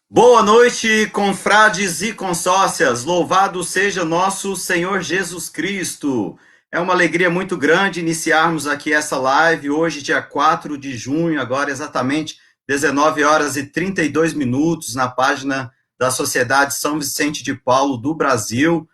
Boa noite, confrades e consórcias. Louvado seja nosso Senhor Jesus Cristo. É uma alegria muito grande iniciarmos aqui essa live hoje, dia 4 de junho, agora exatamente 19 horas e 32 minutos, na página da Sociedade São Vicente de Paulo do Brasil.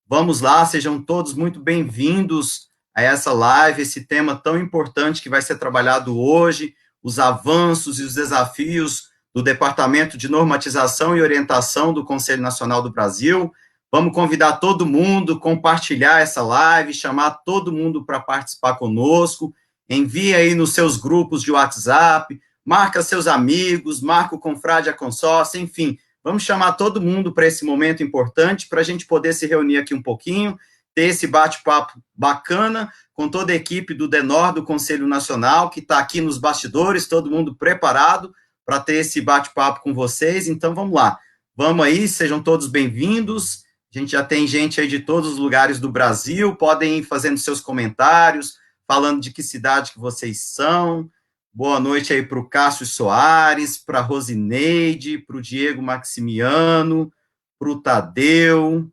Vamos lá, sejam todos muito bem-vindos a essa live, esse tema tão importante que vai ser trabalhado hoje, os avanços e os desafios do Departamento de Normatização e Orientação do Conselho Nacional do Brasil. Vamos convidar todo mundo, compartilhar essa live, chamar todo mundo para participar conosco. Envie aí nos seus grupos de WhatsApp, marca seus amigos, marca o confrade, a consórcia, enfim. Vamos chamar todo mundo para esse momento importante, para a gente poder se reunir aqui um pouquinho, ter esse bate-papo bacana com toda a equipe do DENOR, do Conselho Nacional, que está aqui nos bastidores, todo mundo preparado para ter esse bate-papo com vocês. Então, vamos lá. Vamos aí, sejam todos bem-vindos. A gente já tem gente aí de todos os lugares do Brasil, podem ir fazendo seus comentários, falando de que cidade que vocês são. Boa noite aí para o Cássio Soares, para a Rosineide, para o Diego Maximiano, para o Tadeu,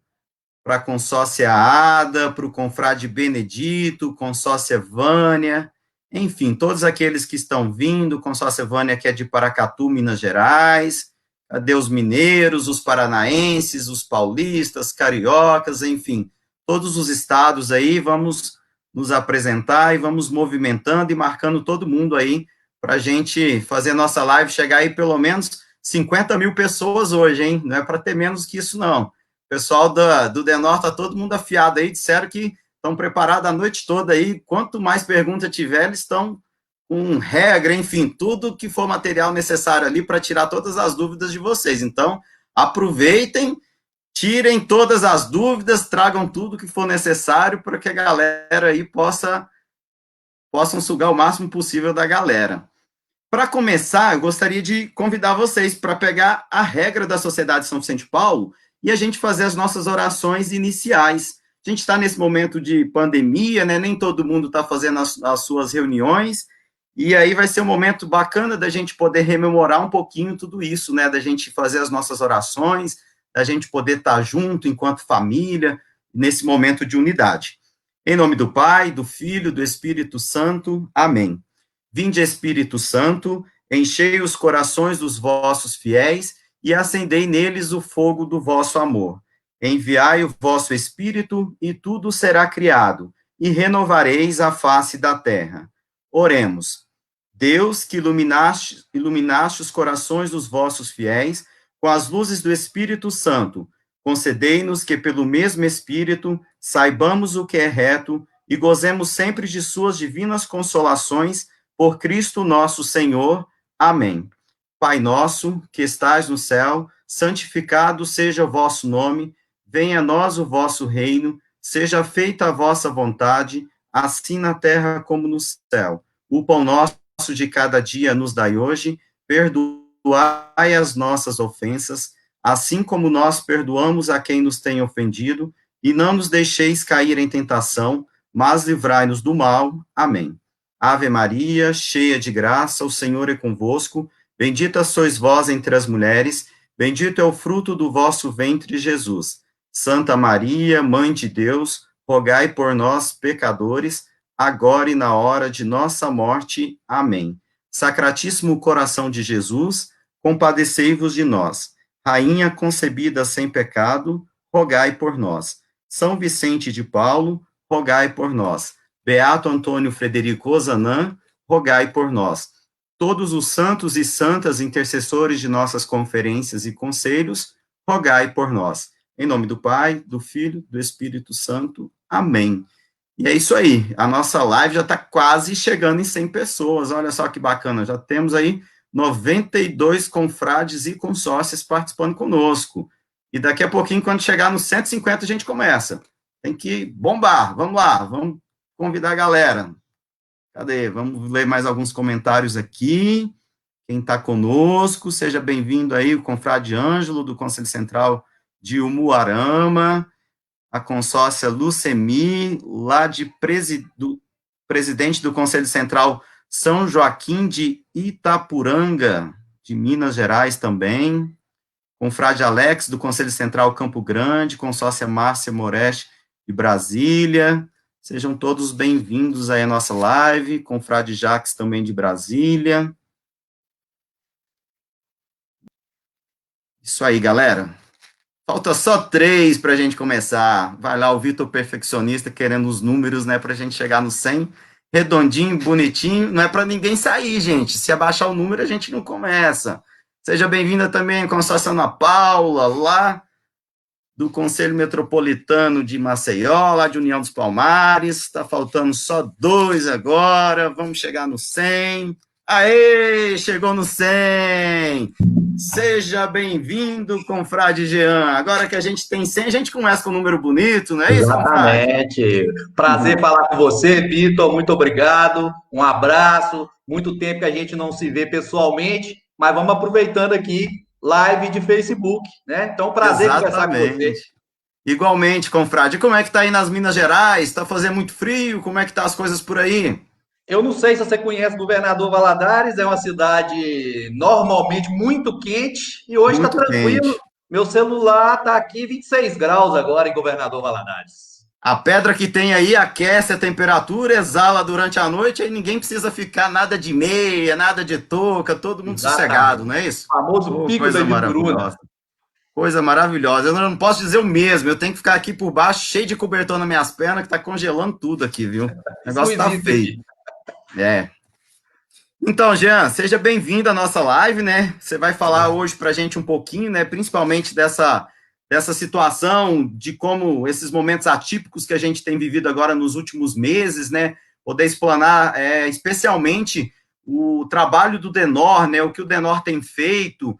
para a consórcia Ada, para o confrade Benedito, consórcia Vânia, enfim, todos aqueles que estão vindo, consórcia Vânia que é de Paracatu, Minas Gerais, cadê os mineiros, os paranaenses, os paulistas, cariocas, enfim, todos os estados aí, vamos nos apresentar e vamos movimentando e marcando todo mundo aí, para a gente fazer nossa live, chegar aí pelo menos 50 mil pessoas hoje, hein? Não é para ter menos que isso, não. O pessoal do Denor está todo mundo afiado aí, disseram que estão preparados a noite toda aí, quanto mais pergunta tiver, eles estão com regra, enfim, tudo que for material necessário ali para tirar todas as dúvidas de vocês. Então, aproveitem, tirem todas as dúvidas, tragam tudo que for necessário para que a galera aí possam sugar o máximo possível da galera. Para começar, eu gostaria de convidar vocês para pegar a regra da Sociedade São Vicente de Paulo e a gente fazer as nossas orações iniciais. A gente está nesse momento de pandemia, né? Nem todo mundo está fazendo as suas reuniões, e aí vai ser um momento bacana da gente poder rememorar um pouquinho tudo isso, né? Da gente fazer as nossas orações, da gente poder estar junto enquanto família, nesse momento de unidade. Em nome do Pai, do Filho, do Espírito Santo. Amém. Vinde, Espírito Santo, enchei os corações dos vossos fiéis e acendei neles o fogo do vosso amor. Enviai o vosso Espírito e tudo será criado, e renovareis a face da terra. Oremos. Deus, que iluminaste os corações dos vossos fiéis com as luzes do Espírito Santo, concedei-nos que, pelo mesmo Espírito, saibamos o que é reto e gozemos sempre de suas divinas consolações por Cristo nosso Senhor. Amém. Pai nosso, que estais no céu, santificado seja o vosso nome, venha a nós o vosso reino, seja feita a vossa vontade, assim na terra como no céu. O pão nosso de cada dia nos dai hoje, perdoai as nossas ofensas, assim como nós perdoamos a quem nos tem ofendido, e não nos deixeis cair em tentação, mas livrai-nos do mal. Amém. Ave Maria, cheia de graça, o Senhor é convosco, bendita sois vós entre as mulheres, bendito é o fruto do vosso ventre, Jesus. Santa Maria, Mãe de Deus, rogai por nós, pecadores, agora e na hora de nossa morte. Amém. Sacratíssimo coração de Jesus, compadecei-vos de nós. Rainha concebida sem pecado, rogai por nós. São Vicente de Paulo, rogai por nós. Beato Antônio Frederico Ozanam, rogai por nós. Todos os santos e santas intercessores de nossas conferências e conselhos, rogai por nós. Em nome do Pai, do Filho, do Espírito Santo. Amém. E é isso aí, a nossa live já está quase chegando em 100 pessoas, olha só que bacana, já temos aí 92 confrades e consórcias participando conosco. E daqui a pouquinho, quando chegar nos 150, a gente começa. Tem que bombar, vamos lá, vamos convidar a galera. Cadê? Vamos ler mais alguns comentários aqui. Quem está conosco, seja bem-vindo aí, o confrade Ângelo, do Conselho Central de Umuarama, a consórcia Lucemi, lá do presidente do Conselho Central São Joaquim de Itapuranga, de Minas Gerais também. confrade Alex, do Conselho Central Campo Grande, consórcia Márcia Moreste, de Brasília. Sejam todos bem-vindos aí à nossa live, confrade Jacques também de Brasília. Isso aí, galera. Falta só 3 para a gente começar. Vai lá o Vitor Perfeccionista querendo os números, né, para a gente chegar no 100. Redondinho, bonitinho. Não é para ninguém sair, gente. Se abaixar o número, a gente não começa. Seja bem-vinda também, consórcia Ana Paula, lá do Conselho Metropolitano de Maceió, lá de União dos Palmares. Está faltando só 2 agora. Vamos chegar no 100. Aê, chegou no 100. Seja bem-vindo, confrade Jean. Agora que a gente tem 100, a gente começa com um número bonito, não é isso, confrade? Exatamente. Prazer falar com você, Vitor. Muito obrigado. Um abraço. Muito tempo que a gente não se vê pessoalmente, mas vamos aproveitando aqui live de Facebook, né? Então, prazer conversar com você. Exatamente. Igualmente, confrade. E como é que tá aí nas Minas Gerais? Tá fazendo muito frio? Como é que tá as coisas por aí? Eu não sei se você conhece Governador Valadares, é uma cidade normalmente muito quente e hoje está Muito tranquilo. quente. Meu celular está aqui 26 graus agora em Governador Valadares. A pedra que tem aí aquece a temperatura, exala durante a noite, aí ninguém precisa ficar nada de meia, nada de touca, todo mundo sossegado, não Exatamente. é isso? O famoso Oh, Pico da coisa Ibituruna. maravilhosa. Coisa maravilhosa. Eu não posso dizer o mesmo, eu tenho que ficar aqui por baixo, cheio de cobertor nas minhas pernas, que tá congelando tudo aqui, viu? O Isso não negócio tá existe feio. aqui. É. Então, Jean, seja bem-vindo à nossa live, né? Você vai falar hoje para a gente um pouquinho, né? Principalmente dessa situação, de como esses momentos atípicos que a gente tem vivido agora nos últimos meses, né? Poder explanar especialmente o trabalho do Denor, né? O que o Denor tem feito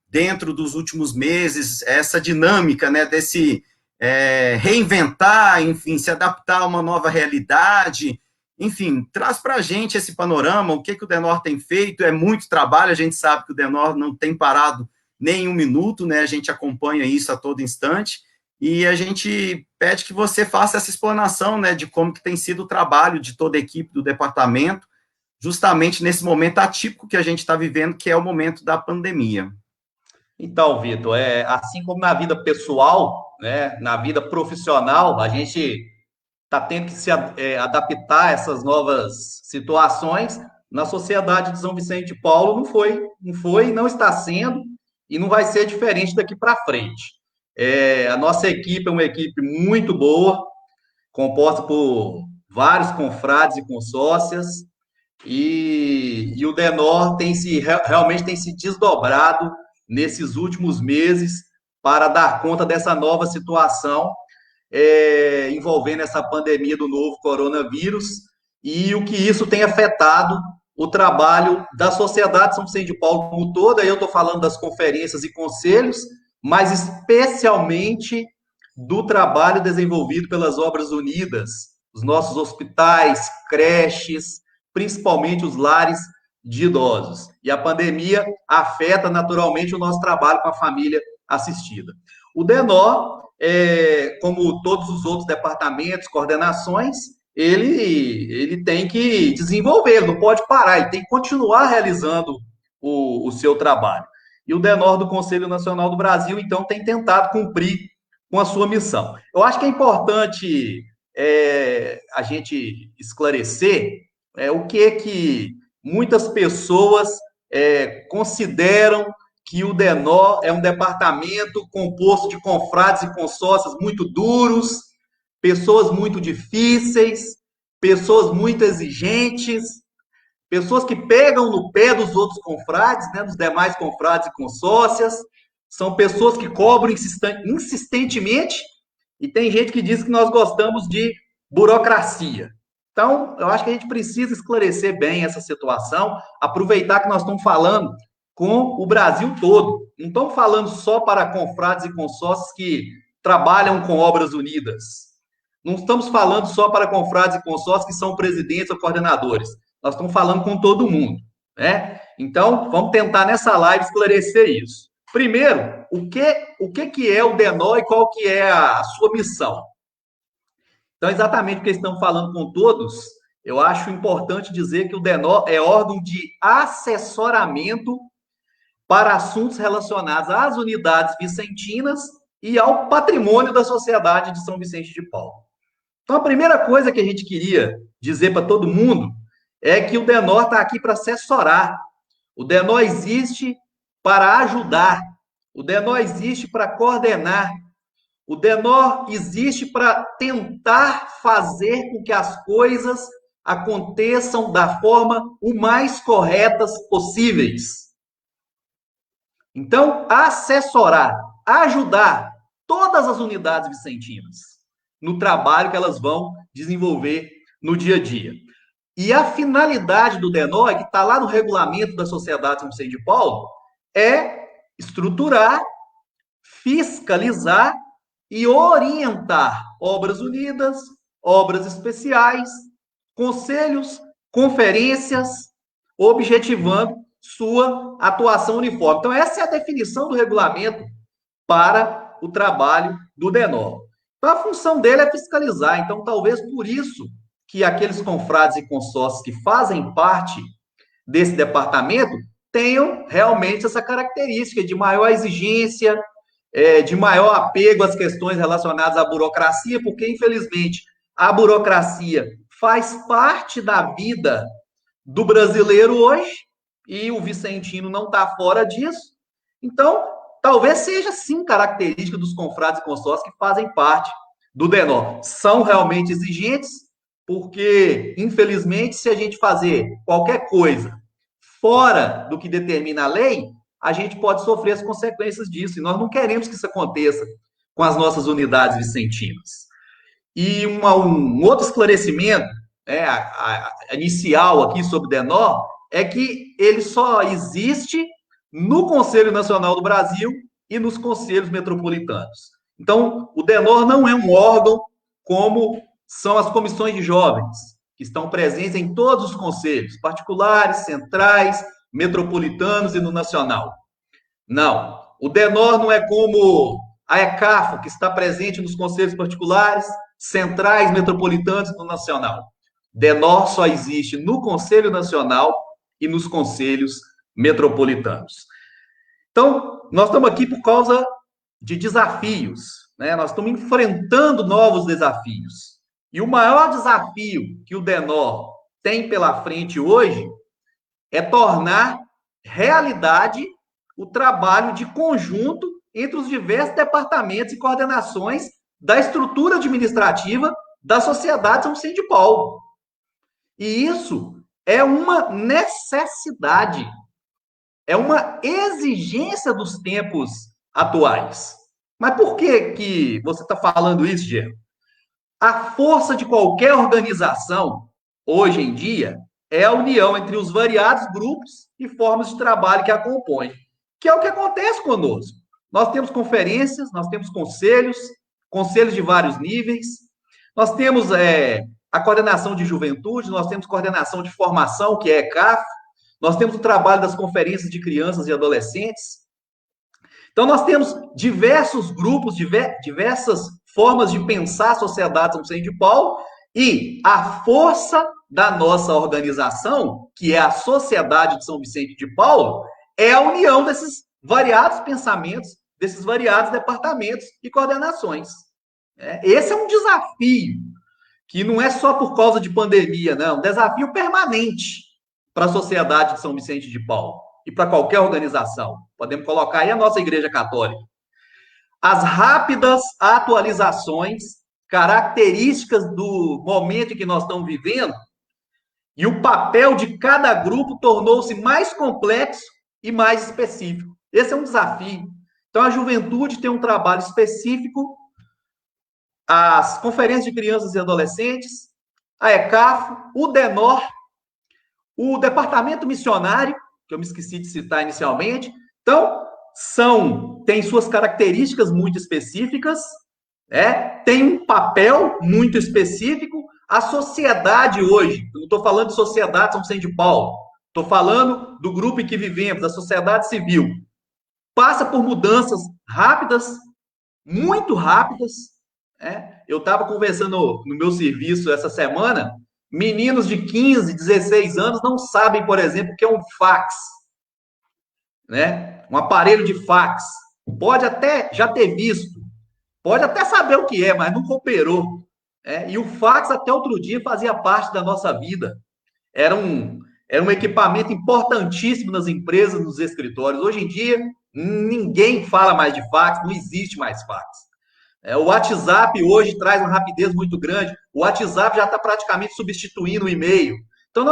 dentro dos últimos meses, essa dinâmica, né? Desse reinventar, enfim, se adaptar a uma nova realidade. Enfim, traz para a gente esse panorama, o que o Denor tem feito, é muito trabalho, a gente sabe que o Denor não tem parado nem um minuto, né, a gente acompanha isso a todo instante, e a gente pede que você faça essa explanação, né, de como que tem sido o trabalho de toda a equipe do departamento, justamente nesse momento atípico que a gente está vivendo, que é o momento da pandemia. Então, Vitor, assim como na vida pessoal, né, na vida profissional, a gente está tendo que se adaptar a essas novas situações. Na sociedade de São Vicente de Paulo não foi, não está sendo e não vai ser diferente daqui para frente. A nossa equipe é uma equipe muito boa, composta por vários confrades e consórcias, e o Denor realmente tem se desdobrado nesses últimos meses para dar conta dessa nova situação envolvendo essa pandemia do novo coronavírus e o que isso tem afetado o trabalho da sociedade São Vicente de Paulo como toda. Eu estou falando das conferências e conselhos, mas especialmente do trabalho desenvolvido pelas Obras Unidas, os nossos hospitais, creches, principalmente os lares de idosos. E a pandemia afeta naturalmente o nosso trabalho com a família assistida. O DENO, como todos os outros departamentos, coordenações, ele tem que desenvolver, ele não pode parar, ele tem que continuar realizando o seu trabalho. E o DENOR do Conselho Nacional do Brasil, então, tem tentado cumprir com a sua missão. Eu acho que é importante a gente esclarecer o que muitas pessoas consideram que o DENOR é um departamento composto de confrades e consórcios muito duros, pessoas muito difíceis, pessoas muito exigentes, pessoas que pegam no pé dos outros confrades, né, dos demais confrades e consórcias, são pessoas que cobram insistentemente, e tem gente que diz que nós gostamos de burocracia. Então, eu acho que a gente precisa esclarecer bem essa situação, aproveitar que nós estamos falando com o Brasil todo. Não estamos falando só para confrades e consórcios que trabalham com Obras Unidas. Não estamos falando só para confrades e consórcios que são presidentes ou coordenadores. Nós estamos falando com todo mundo, né? Então, vamos tentar nessa live esclarecer isso. Primeiro, o que é o DENO e qual que é a sua missão? Então, exatamente porque estamos falando com todos, eu acho importante dizer que o DENO é órgão de assessoramento para assuntos relacionados às unidades vicentinas e ao patrimônio da Sociedade de São Vicente de Paulo. Então, a primeira coisa que a gente queria dizer para todo mundo é que o DENOR está aqui para assessorar. O DENOR existe para ajudar. O DENOR existe para coordenar. O DENOR existe para tentar fazer com que as coisas aconteçam da forma o mais corretas possíveis. Então, assessorar, ajudar todas as unidades vicentinas no trabalho que elas vão desenvolver no dia a dia. E a finalidade do DENOR, que está lá no regulamento da Sociedade São Vicente de Paulo, é estruturar, fiscalizar e orientar obras unidas, obras especiais, conselhos, conferências, objetivando sua atuação uniforme. Então, essa é a definição do regulamento para o trabalho do DENOR. Então, a função dele é fiscalizar. Então, talvez por isso que aqueles confrades e consórcios que fazem parte desse departamento tenham realmente essa característica de maior exigência, de maior apego às questões relacionadas à burocracia, porque, infelizmente, a burocracia faz parte da vida do brasileiro hoje, e o vicentino não está fora disso. Então, talvez seja, sim, característica dos confrades e consórcios que fazem parte do DENOR. São realmente exigentes, porque, infelizmente, se a gente fazer qualquer coisa fora do que determina a lei, a gente pode sofrer as consequências disso. E nós não queremos que isso aconteça com as nossas unidades vicentinas. E um outro esclarecimento, inicial aqui sobre o DENOR, é que ele só existe no Conselho Nacional do Brasil e nos conselhos metropolitanos. Então, o DENOR não é um órgão como são as comissões de jovens, que estão presentes em todos os conselhos, particulares, centrais, metropolitanos e no nacional. Não. O DENOR não é como a ECAFO, que está presente nos conselhos particulares, centrais, metropolitanos e no nacional. DENOR só existe no Conselho Nacional e nos conselhos metropolitanos. Então, nós estamos aqui por causa de desafios, né? Nós estamos enfrentando novos desafios. E o maior desafio que o DENOR tem pela frente hoje é tornar realidade o trabalho de conjunto entre os diversos departamentos e coordenações da estrutura administrativa da Sociedade São Vicente de Paulo. E isso é uma necessidade, é uma exigência dos tempos atuais. Mas por que você está falando isso, Diego? A força de qualquer organização, hoje em dia, é a união entre os variados grupos e formas de trabalho que a compõem, que é o que acontece conosco. Nós temos conferências, nós temos conselhos de vários níveis, nós temos a coordenação de juventude, nós temos coordenação de formação, que é a ECAF, nós temos o trabalho das conferências de crianças e adolescentes. Então, nós temos diversos grupos, diversas formas de pensar a sociedade São Vicente de Paulo, e a força da nossa organização, que é a Sociedade de São Vicente de Paulo, é a união desses variados pensamentos, desses variados departamentos e coordenações. Esse é um desafio, que não é só por causa de pandemia, não, é um desafio permanente para a Sociedade de São Vicente de Paulo e para qualquer organização. Podemos colocar aí a nossa Igreja Católica. As rápidas atualizações, características do momento em que nós estamos vivendo, e o papel de cada grupo tornou-se mais complexo e mais específico. Esse é um desafio. Então, a juventude tem um trabalho específico, as conferências de crianças e adolescentes, a ECAFO, o DENOR, o departamento missionário, que eu me esqueci de citar inicialmente. Então, tem suas características muito específicas, tem um papel muito específico. A sociedade hoje, eu não estou falando de Sociedade São Vicente de Paulo, estou falando do grupo em que vivemos, da sociedade civil, passa por mudanças rápidas, muito rápidas. Eu estava conversando no meu serviço essa semana, meninos de 15, 16 anos não sabem, por exemplo, o que é um fax. né? Um aparelho de fax. Pode até já ter visto, pode até saber o que é, mas nunca operou. E o fax até outro dia fazia parte da nossa vida. Era um, era um equipamento importantíssimo nas empresas, nos escritórios. Hoje em dia, ninguém fala mais de fax, não existe mais fax. O WhatsApp hoje traz uma rapidez muito grande. O WhatsApp já está praticamente substituindo o e-mail. Então,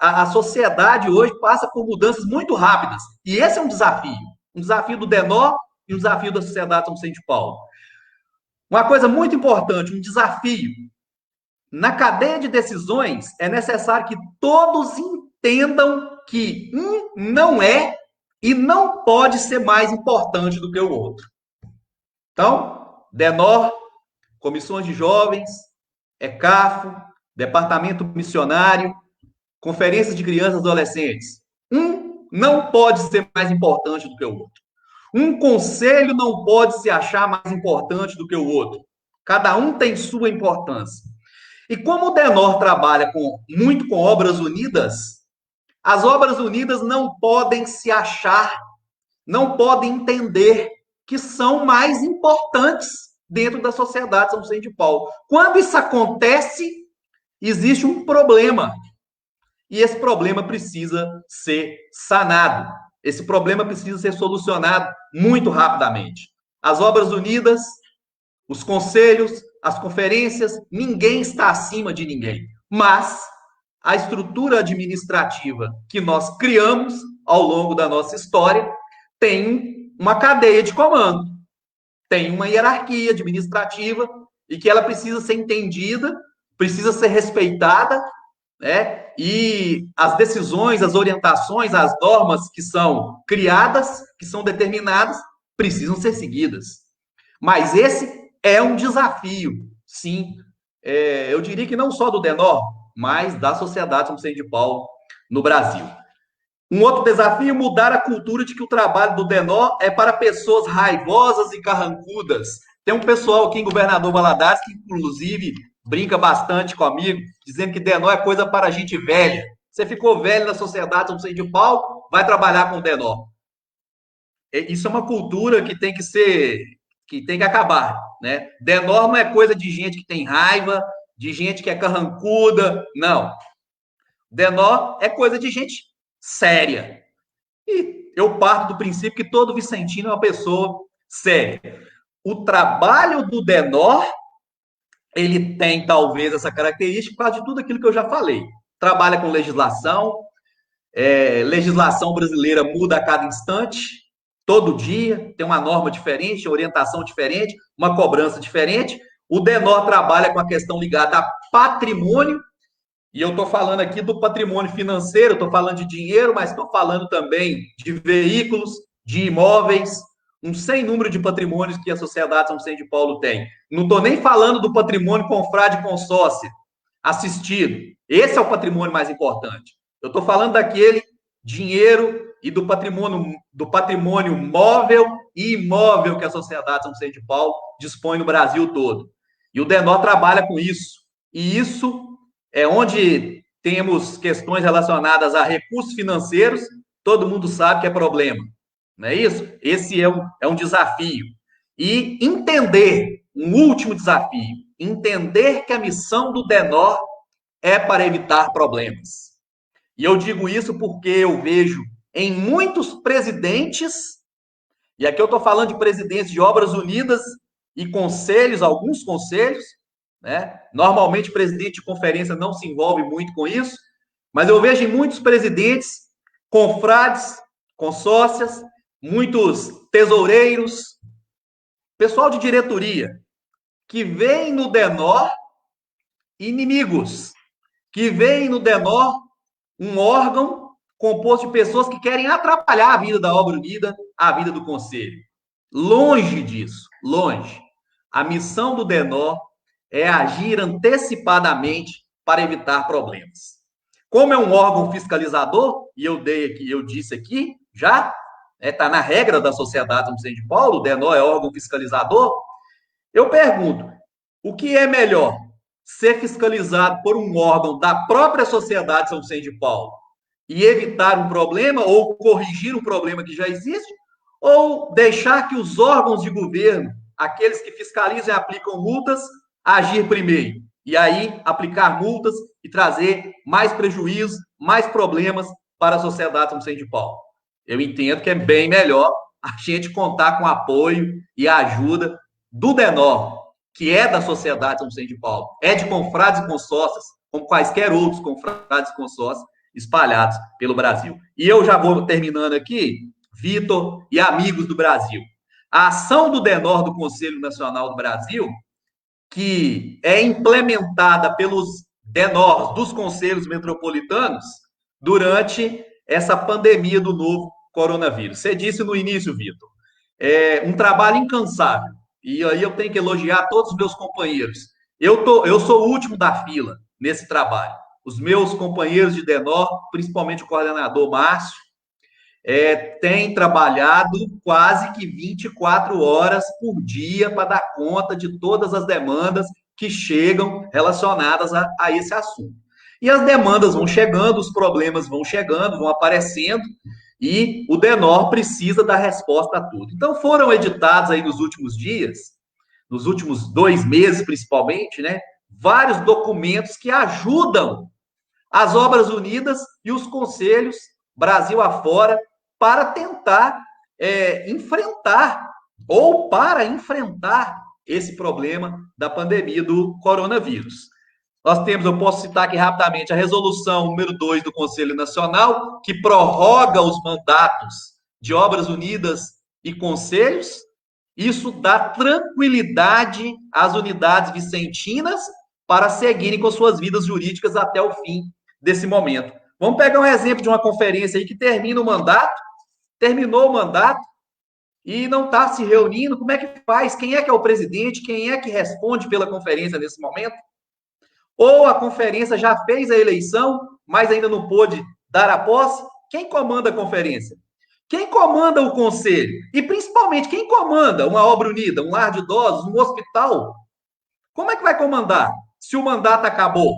a sociedade hoje passa por mudanças muito rápidas. E esse é um desafio. Um desafio do Denó e um desafio da sociedade São Vicente de Paulo. Uma coisa muito importante, um desafio. Na cadeia de decisões, é necessário que todos entendam que um não é e não pode ser mais importante do que o outro. Então, Denó, comissões de jovens, ECAFO, departamento missionário, conferências de crianças e adolescentes. Um não pode ser mais importante do que o outro. Um conselho não pode se achar mais importante do que o outro. Cada um tem sua importância. E como o Denor trabalha muito com obras unidas, as obras unidas não podem se achar, não podem entender que são mais importantes dentro da sociedade São Vicente de Paulo. Quando isso acontece, existe um problema. E esse problema precisa ser sanado. Esse problema precisa ser solucionado muito rapidamente. As obras unidas, os conselhos, as conferências, ninguém está acima de ninguém. Mas a estrutura administrativa que nós criamos ao longo da nossa história tem uma cadeia de comando, tem uma hierarquia administrativa e que ela precisa ser entendida, precisa ser respeitada, né? E as decisões, as orientações, as normas que são criadas, que são determinadas, precisam ser seguidas. Mas esse é um desafio, sim. Eu diria que não só do Denor, mas da sociedade São Vicente de Paulo no Brasil. Um outro desafio é mudar a cultura de que o trabalho do Denor é para pessoas raivosas e carrancudas. Tem um pessoal aqui em Governador Valadares que, inclusive, brinca bastante comigo, dizendo que Denor é coisa para gente velha. Você ficou velho na sociedade São Vicente de Paulo, vai trabalhar com o Denor. Isso é uma cultura que tem que acabar, né? Denor não é coisa de gente que tem raiva, de gente que é carrancuda, não. Denor é coisa de gente séria. E eu parto do princípio que todo vicentino é uma pessoa séria. O trabalho do Denor, ele tem talvez essa característica por causa de tudo aquilo que eu já falei. Trabalha com legislação, legislação brasileira muda a cada instante, todo dia, tem uma norma diferente, orientação diferente, uma cobrança diferente. O Denor trabalha com a questão ligada a patrimônio, e eu estou falando aqui do patrimônio financeiro, estou falando de dinheiro, mas estou falando também de veículos, de imóveis, um sem número de patrimônios que a sociedade São Vicente de Paulo tem. Não estou nem falando do patrimônio confrade consórcio assistido. Esse é o patrimônio mais importante. Eu estou falando daquele dinheiro e do patrimônio móvel e imóvel que a sociedade São Vicente de Paulo dispõe no Brasil todo. E o Denor trabalha com isso. E isso é onde temos questões relacionadas a recursos financeiros, todo mundo sabe que é problema. Não é isso? Esse é um desafio. E entender, um último desafio, entender que a missão do Denor é para evitar problemas. E eu digo isso porque eu vejo em muitos presidentes, e aqui eu estou falando de presidentes de obras unidas e conselhos, alguns conselhos, né? Normalmente, presidente de conferência não se envolve muito com isso, mas eu vejo em muitos presidentes, confrades, consórcias, muitos tesoureiros, pessoal de diretoria, que veem no Denor inimigos, que veem no Denor um órgão composto de pessoas que querem atrapalhar a vida da obra unida, a vida do conselho. Longe disso, longe. A missão do Denor é agir antecipadamente para evitar problemas. Como é um órgão fiscalizador, e eu disse aqui, já está na regra da Sociedade São Vicente de Paulo, o Denor é órgão fiscalizador, eu pergunto, o que é melhor? Ser fiscalizado por um órgão da própria Sociedade São Vicente de Paulo, e evitar um problema ou corrigir um problema que já existe, ou deixar que os órgãos de governo, aqueles que fiscalizam e aplicam multas, agir primeiro, e aí aplicar multas e trazer mais prejuízos, mais problemas para a sociedade São Vicente de Paulo. Eu entendo que é bem melhor a gente contar com o apoio e a ajuda do DENOR, que é da sociedade São Vicente de Paulo, é de confrades e consórcios, como quaisquer outros confrades e consórcios espalhados pelo Brasil. E eu já vou terminando aqui, Vitor e amigos do Brasil. A ação do DENOR, do Conselho Nacional do Brasil, que é implementada pelos DENORs dos conselhos metropolitanos durante essa pandemia do novo coronavírus. Você disse no início, Vitor, é um trabalho incansável. E aí eu tenho que elogiar todos os meus companheiros. Eu sou o último da fila nesse trabalho. Os meus companheiros de DENOR, principalmente o coordenador Márcio, tem trabalhado quase que 24 horas por dia para dar conta de todas as demandas que chegam relacionadas a esse assunto. E as demandas vão chegando, os problemas vão chegando, vão aparecendo, e o DENOR precisa dar resposta a tudo. Então, foram editados aí nos últimos dias, nos últimos 2 meses principalmente, né, vários documentos que ajudam as Obras Unidas e os conselhos Brasil afora para tentar enfrentar ou para enfrentar esse problema da pandemia do coronavírus. Nós temos, eu posso citar aqui rapidamente, a resolução número 2 do Conselho Nacional, que prorroga os mandatos de Obras Unidas e conselhos. Isso dá tranquilidade às unidades vicentinas para seguirem com suas vidas jurídicas até o fim desse momento. Vamos pegar um exemplo de uma conferência aí que terminou o mandato e não está se reunindo. Como é que faz? Quem é que é o presidente? Quem é que responde pela conferência nesse momento? Ou a conferência já fez a eleição, mas ainda não pôde dar a posse? Quem comanda a conferência? Quem comanda o conselho? E, principalmente, quem comanda uma obra unida, um lar de idosos, um hospital? Como é que vai comandar se o mandato acabou?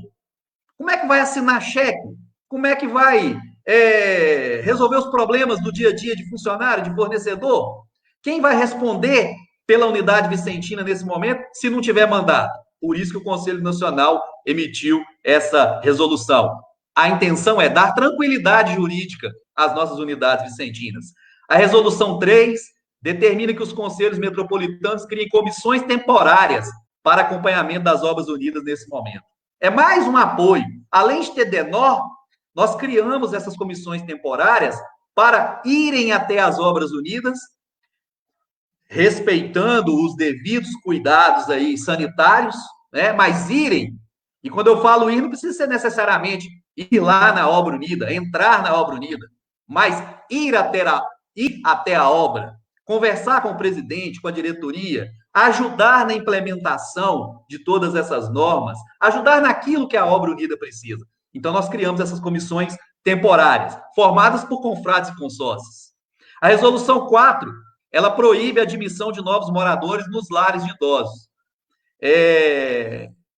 Como é que vai assinar cheque? Como é que vai resolver os problemas do dia a dia de funcionário, de fornecedor? Quem vai responder pela unidade vicentina nesse momento se não tiver mandato? Por isso que o Conselho Nacional emitiu essa resolução. A intenção é dar tranquilidade jurídica às nossas unidades vicentinas. A resolução 3 determina que os conselhos metropolitanos criem comissões temporárias para acompanhamento das Obras Unidas nesse momento. É mais um apoio. Além de ter DENOR, nós criamos essas comissões temporárias para irem até as Obras Unidas, respeitando os devidos cuidados aí sanitários, né? Mas irem, e quando eu falo ir, não precisa ser necessariamente ir lá na Obra Unida, entrar na Obra Unida, mas ir até a obra, conversar com o presidente, com a diretoria, ajudar na implementação de todas essas normas, ajudar naquilo que a Obra Unida precisa. Então, nós criamos essas comissões temporárias, formadas por confrades e consórcios. A resolução 4, ela proíbe a admissão de novos moradores nos lares de idosos.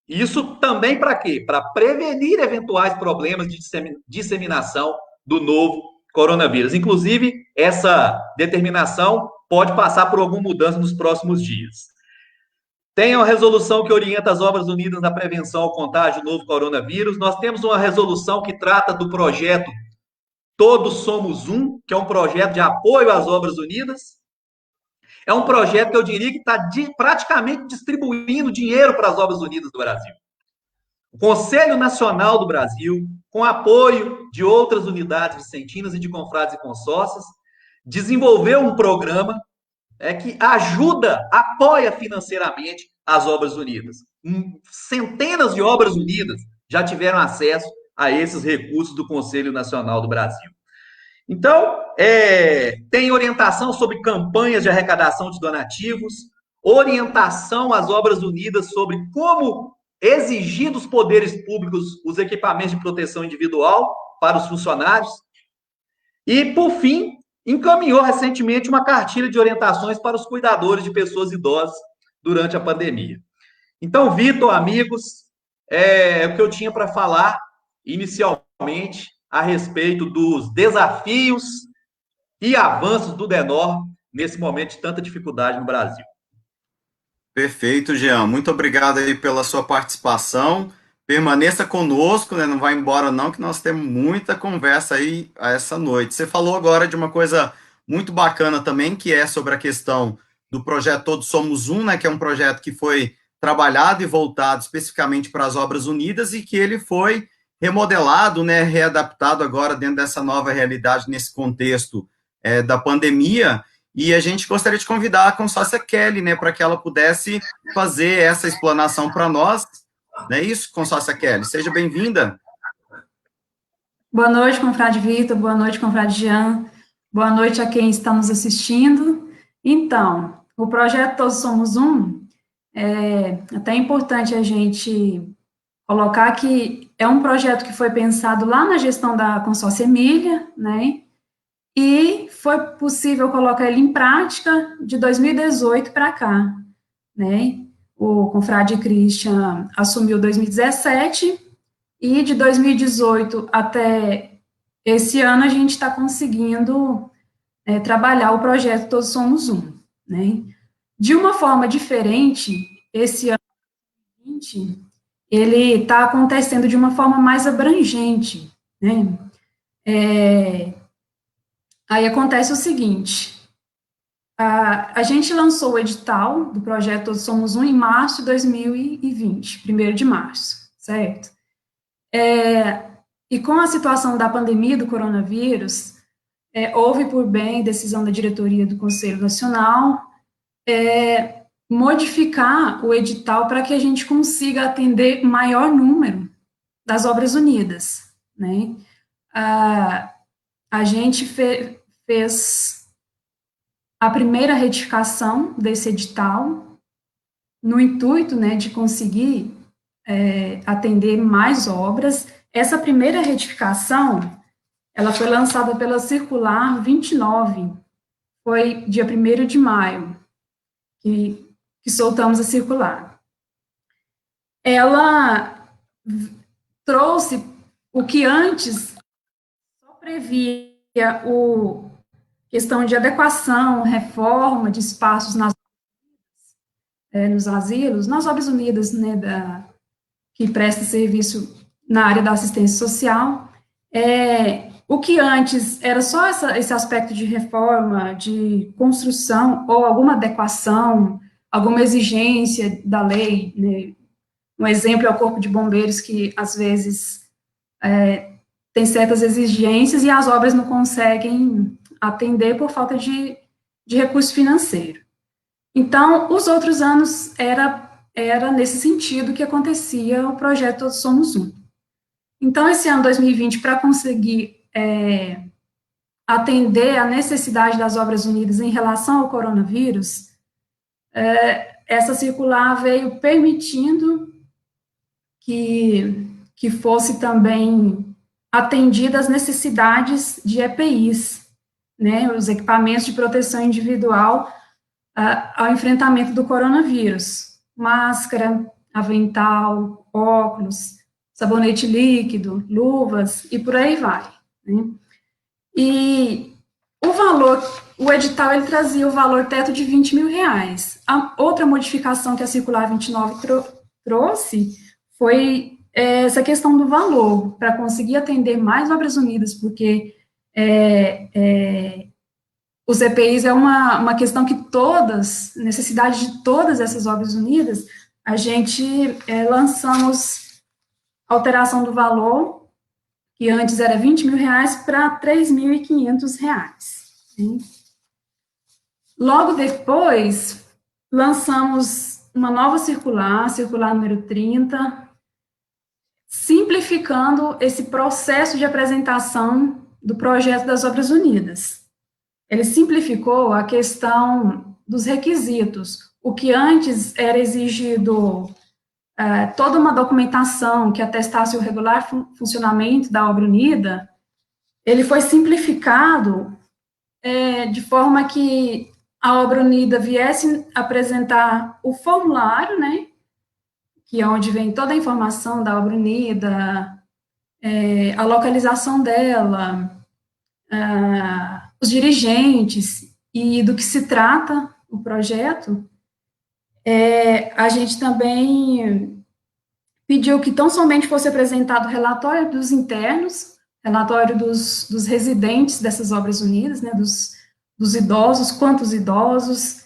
Isso também para quê? Para prevenir eventuais problemas de disseminação do novo coronavírus. Inclusive, essa determinação pode passar por alguma mudança nos próximos dias. Tem uma resolução que orienta as Obras Unidas na prevenção ao contágio do novo coronavírus. Nós temos uma resolução que trata do projeto Todos Somos Um, que é um projeto de apoio às Obras Unidas. É um projeto que eu diria que está praticamente distribuindo dinheiro para as Obras Unidas do Brasil. O Conselho Nacional do Brasil, com apoio de outras unidades vicentinas e de confrades e consórcios, desenvolveu um programa que ajuda, apoia financeiramente as Obras Unidas. Centenas de Obras Unidas já tiveram acesso a esses recursos do Conselho Nacional do Brasil. Então, tem orientação sobre campanhas de arrecadação de donativos, orientação às Obras Unidas sobre como exigir dos poderes públicos os equipamentos de proteção individual para os funcionários. E, por fim, encaminhou recentemente uma cartilha de orientações para os cuidadores de pessoas idosas durante a pandemia. Então, Vitor, amigos, o que eu tinha para falar inicialmente a respeito dos desafios e avanços do Denor nesse momento de tanta dificuldade no Brasil. Perfeito, Jean. Muito obrigado aí pela sua participação. Permaneça conosco, né? Não vai embora não, que nós temos muita conversa aí essa noite. Você falou agora de uma coisa muito bacana também, que é sobre a questão do projeto Todos Somos Um, né? Que é um projeto que foi trabalhado e voltado especificamente para as Obras Unidas e que ele foi remodelado, né? Readaptado agora dentro dessa nova realidade, nesse contexto da pandemia. E a gente gostaria de convidar a consórcia Kelly, né, para que ela pudesse fazer essa explanação para nós. Não é isso, consórcia Kelly? Seja bem-vinda. Boa noite, confrade Vitor. Boa noite, confrade Jean. Boa noite a quem está nos assistindo. Então, o projeto Todos Somos Um, é até importante a gente colocar que é um projeto que foi pensado lá na gestão da consórcia Emília, né? E foi possível colocar ele em prática de 2018 para cá, né? O confrade Christian assumiu 2017 e de 2018 até esse ano a gente está conseguindo trabalhar o projeto Todos Somos Um, né? De uma forma diferente, esse ano 2020, ele está acontecendo de uma forma mais abrangente, né? Aí acontece o seguinte, a gente lançou o edital do projeto Todos Somos Um em março de 2020, 1º de março, certo? E com a situação da pandemia do coronavírus, houve por bem decisão da diretoria do Conselho Nacional modificar o edital para que a gente consiga atender maior número das obras unidas, né? A gente fez a primeira retificação desse edital, no intuito, né, de conseguir atender mais obras. Essa primeira retificação, ela foi lançada pela Circular 29, foi dia 1º de maio, que soltamos a circular. Ela trouxe o que antes só previa questão de adequação, reforma de espaços nos asilos, nas obras unidas, né, que presta serviço na área da assistência social. O que antes era só esse aspecto de reforma, de construção, ou alguma adequação, alguma exigência da lei, né? Um exemplo é o Corpo de Bombeiros, que às vezes tem certas exigências e as obras não conseguem atender por falta de recurso financeiro. Então, os outros anos era nesse sentido que acontecia o projeto Todos Somos Um. Então, esse ano 2020, para conseguir atender a necessidade das obras unidas em relação ao coronavírus, essa circular veio permitindo que fosse também atendida as necessidades de EPIs, né, os equipamentos de proteção individual ao enfrentamento do coronavírus, máscara, avental, óculos, sabonete líquido, luvas, e por aí vai, né? E o edital, ele trazia o valor teto de R$20 mil. A outra modificação que a Circular 29 trouxe foi essa questão do valor, para conseguir atender mais obras unidas, porque os EPIs é uma questão que necessidade de todas essas obras unidas, a gente lançamos alteração do valor, que antes era R$20 mil, para R$3.500. Né? Logo depois, lançamos uma nova circular número 30, simplificando esse processo de apresentação do projeto das Obras Unidas. Ele simplificou a questão dos requisitos. O que antes era exigido toda uma documentação que atestasse o regular funcionamento da obra unida, ele foi simplificado de forma que a obra unida viesse apresentar o formulário, né, que é onde vem toda a informação da obra unida, a localização dela, os dirigentes e do que se trata o projeto, a gente também pediu que tão somente fosse apresentado o relatório dos internos, relatório dos residentes dessas obras unidas, né, dos idosos, quantos idosos,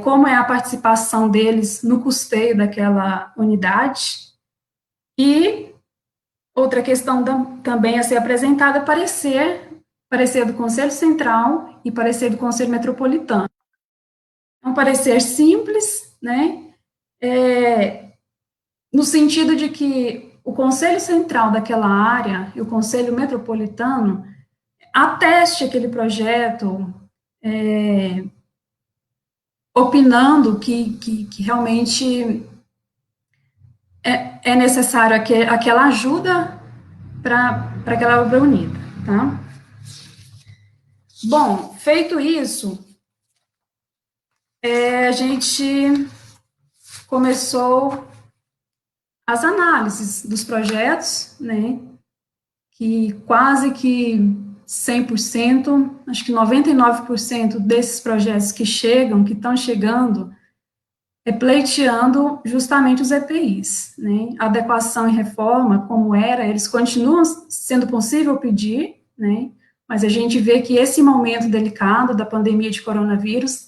como é a participação deles no custeio daquela unidade, e outra questão também a ser apresentada, parecer do Conselho Central e parecer do Conselho Metropolitano. É um parecer simples, né, no sentido de que o Conselho Central daquela área e o Conselho Metropolitano ateste aquele projeto, opinando que realmente é necessário aquela ajuda para aquela obra unida, tá? Bom, feito isso, a gente começou as análises dos projetos, né, que quase que 100%, acho que 99% desses projetos que estão chegando, pleiteando justamente os EPIs, né, adequação e reforma, como era, eles continuam sendo possível pedir, né, mas a gente vê que esse momento delicado da pandemia de coronavírus,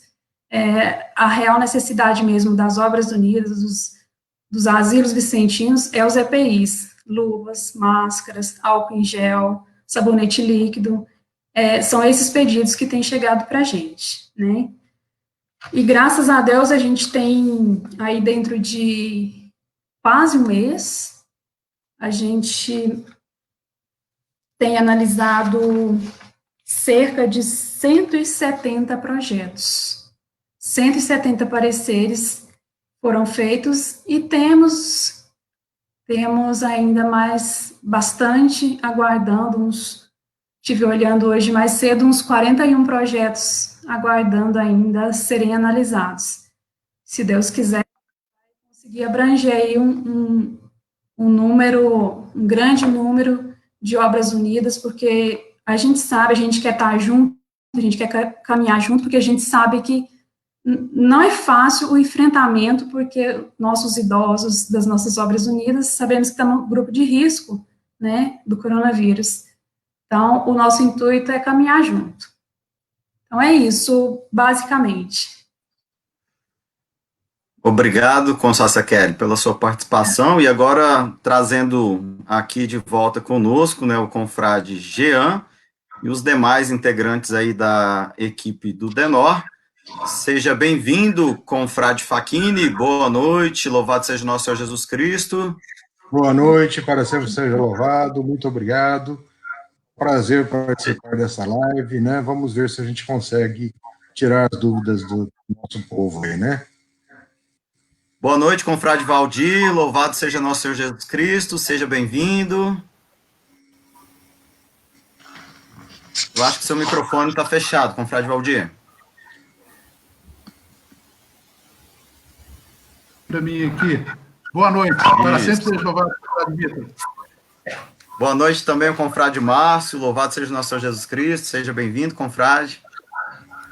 a real necessidade mesmo das obras unidas, dos asilos vicentinos, os EPIs, luvas, máscaras, álcool em gel, sabonete líquido, são esses pedidos que têm chegado para a gente, né? E graças a Deus a gente tem aí dentro de quase um mês, a gente tem analisado cerca de 170 projetos, 170 pareceres foram feitos e temos ainda mais bastante aguardando estive olhando hoje mais cedo, uns 41 projetos aguardando ainda serem analisados. Se Deus quiser, conseguir abranger aí um grande número de obras unidas, porque a gente sabe, a gente quer estar junto, a gente quer caminhar junto, porque a gente sabe que não é fácil o enfrentamento, porque nossos idosos das nossas obras unidas sabemos que estão no grupo de risco, né, do coronavírus. Então, o nosso intuito é caminhar junto. Então, é isso, basicamente. Obrigado, Constácia Kelly, pela sua participação, e agora trazendo aqui de volta conosco, né, o confrade Jean e os demais integrantes aí da equipe do Denor. Seja bem-vindo, confrade Facchini, boa noite, louvado seja o nosso Senhor Jesus Cristo. Boa noite, para sempre seja louvado, muito obrigado. Prazer participar dessa live, né? Vamos ver se a gente consegue tirar as dúvidas do nosso povo aí, né? Boa noite, confrade Valdir, louvado seja nosso Senhor Jesus Cristo, seja bem-vindo. Eu acho que seu microfone está fechado, confrade Valdir. Para mim aqui. Boa noite, para sempre seja louvado, confrade Vitor. Boa noite também, o confrade Márcio, louvado seja nosso Senhor Jesus Cristo, seja bem-vindo, confrade.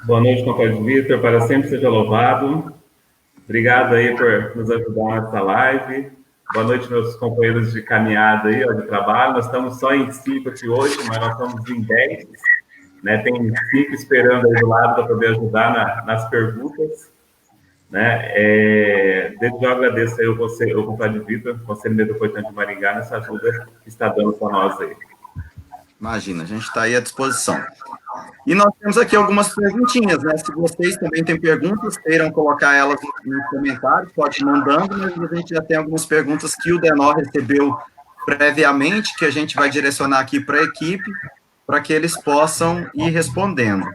Boa noite, confrade Vitor, para sempre seja louvado. Obrigado aí por nos ajudar nessa live. Boa noite, meus companheiros de caminhada aí, de trabalho. Nós estamos só em 5 aqui hoje, mas nós estamos em 10, né? Tem 5 esperando aí do lado para poder ajudar nas perguntas, né? Desde já eu agradeço aí o confrade Vitor, Conselho Metropolitano de Maringá, nessa ajuda que está dando para nós aí. Imagina, a gente está aí à disposição. E nós temos aqui algumas perguntinhas, né? Se vocês também têm perguntas, queiram colocar elas nos comentários, pode ir mandando, mas a gente já tem algumas perguntas que o Denor recebeu previamente, que a gente vai direcionar aqui para a equipe, para que eles possam ir respondendo.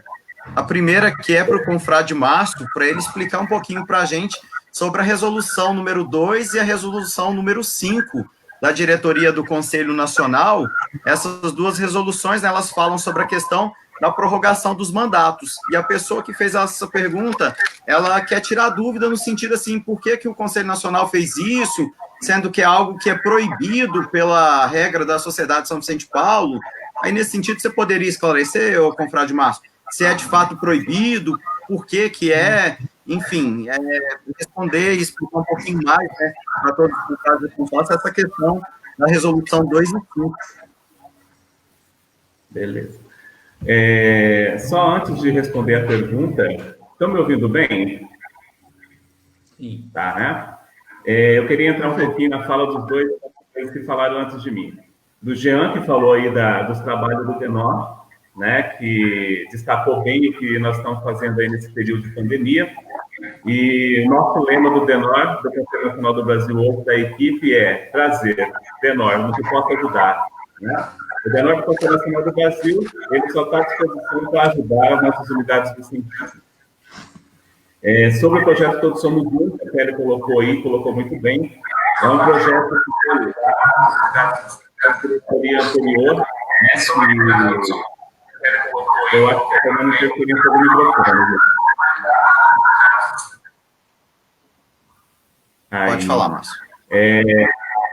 A primeira que é para o confrade Márcio, para ele explicar um pouquinho para a gente sobre a resolução número 2 e a resolução número 5 da diretoria do Conselho Nacional. Essas duas resoluções, né, elas falam sobre a questão da prorrogação dos mandatos. E a pessoa que fez essa pergunta, ela quer tirar dúvida no sentido assim, por que o Conselho Nacional fez isso sendo que é algo que é proibido pela regra da Sociedade São Vicente de Paulo. Aí, nesse sentido, você poderia esclarecer, ô confrade Márcio, se é de fato proibido, por que que é, enfim, responder e explicar um pouquinho mais, né, para todos os confrades e consórcios, essa questão da resolução 2 e 5. Beleza. Só antes de responder a pergunta, estão me ouvindo bem? Sim. Tá, né? Eu queria entrar um pouquinho na fala dos dois que falaram antes de mim. Do Jean, que falou aí dos trabalhos do Denor, né, que destacou bem o que nós estamos fazendo aí nesse período de pandemia. E o nosso lema do Denor, do Conselho Nacional do Brasil hoje, da equipe, é trazer Denor no que possa ajudar, né? O Denor do Conselho Nacional do Brasil, ele só está à disposição para ajudar as nossas unidades de científico. Sobre o projeto Todos Somos Um, que a Kelly colocou aí, colocou muito bem, é um projeto que foi da diretoria anterior, né, que eu acho que está dando interferência sobre o microfone. Pode falar, Márcio.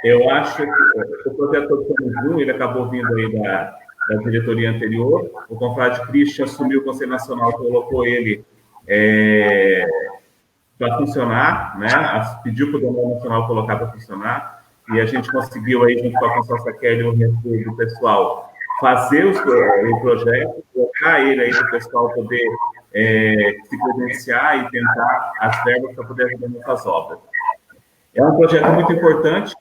Eu acho que o projeto Todos Somos Um, ele acabou vindo aí da diretoria anterior. O confrade Christian assumiu o Conselho Nacional, colocou ele para funcionar, né? Pediu para o Demônio Nacional colocar para funcionar, e a gente conseguiu aí, junto com a consórcia Kelly, o resto do pessoal, fazer o projeto, colocar ele aí para o pessoal poder se credenciar e tentar as verbas para poder ajudar nessas obras. É um projeto muito importante.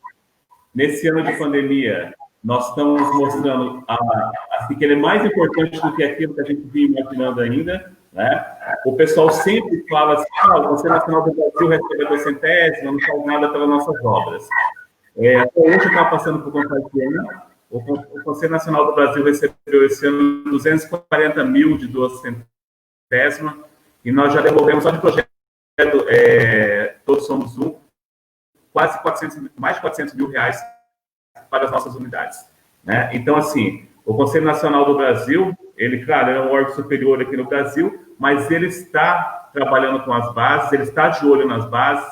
Nesse ano de pandemia, nós estamos mostrando assim, que ele é mais importante do que aquilo que a gente vinha imaginando ainda, né? O pessoal sempre fala assim, o Conselho Nacional do Brasil recebe a 200ª, não faz nada pelas nossas obras. Até hoje está passando por conta de ano. O Conselho Nacional do Brasil recebeu esse ano 240 mil de 200ª, e nós já devolvemos só de projeto Todos Somos Um, quase mais de 400 mil reais para as nossas unidades, né? Então, assim, o Conselho Nacional do Brasil, ele, claro, é um órgão superior aqui no Brasil, mas ele está trabalhando com as bases, ele está de olho nas bases,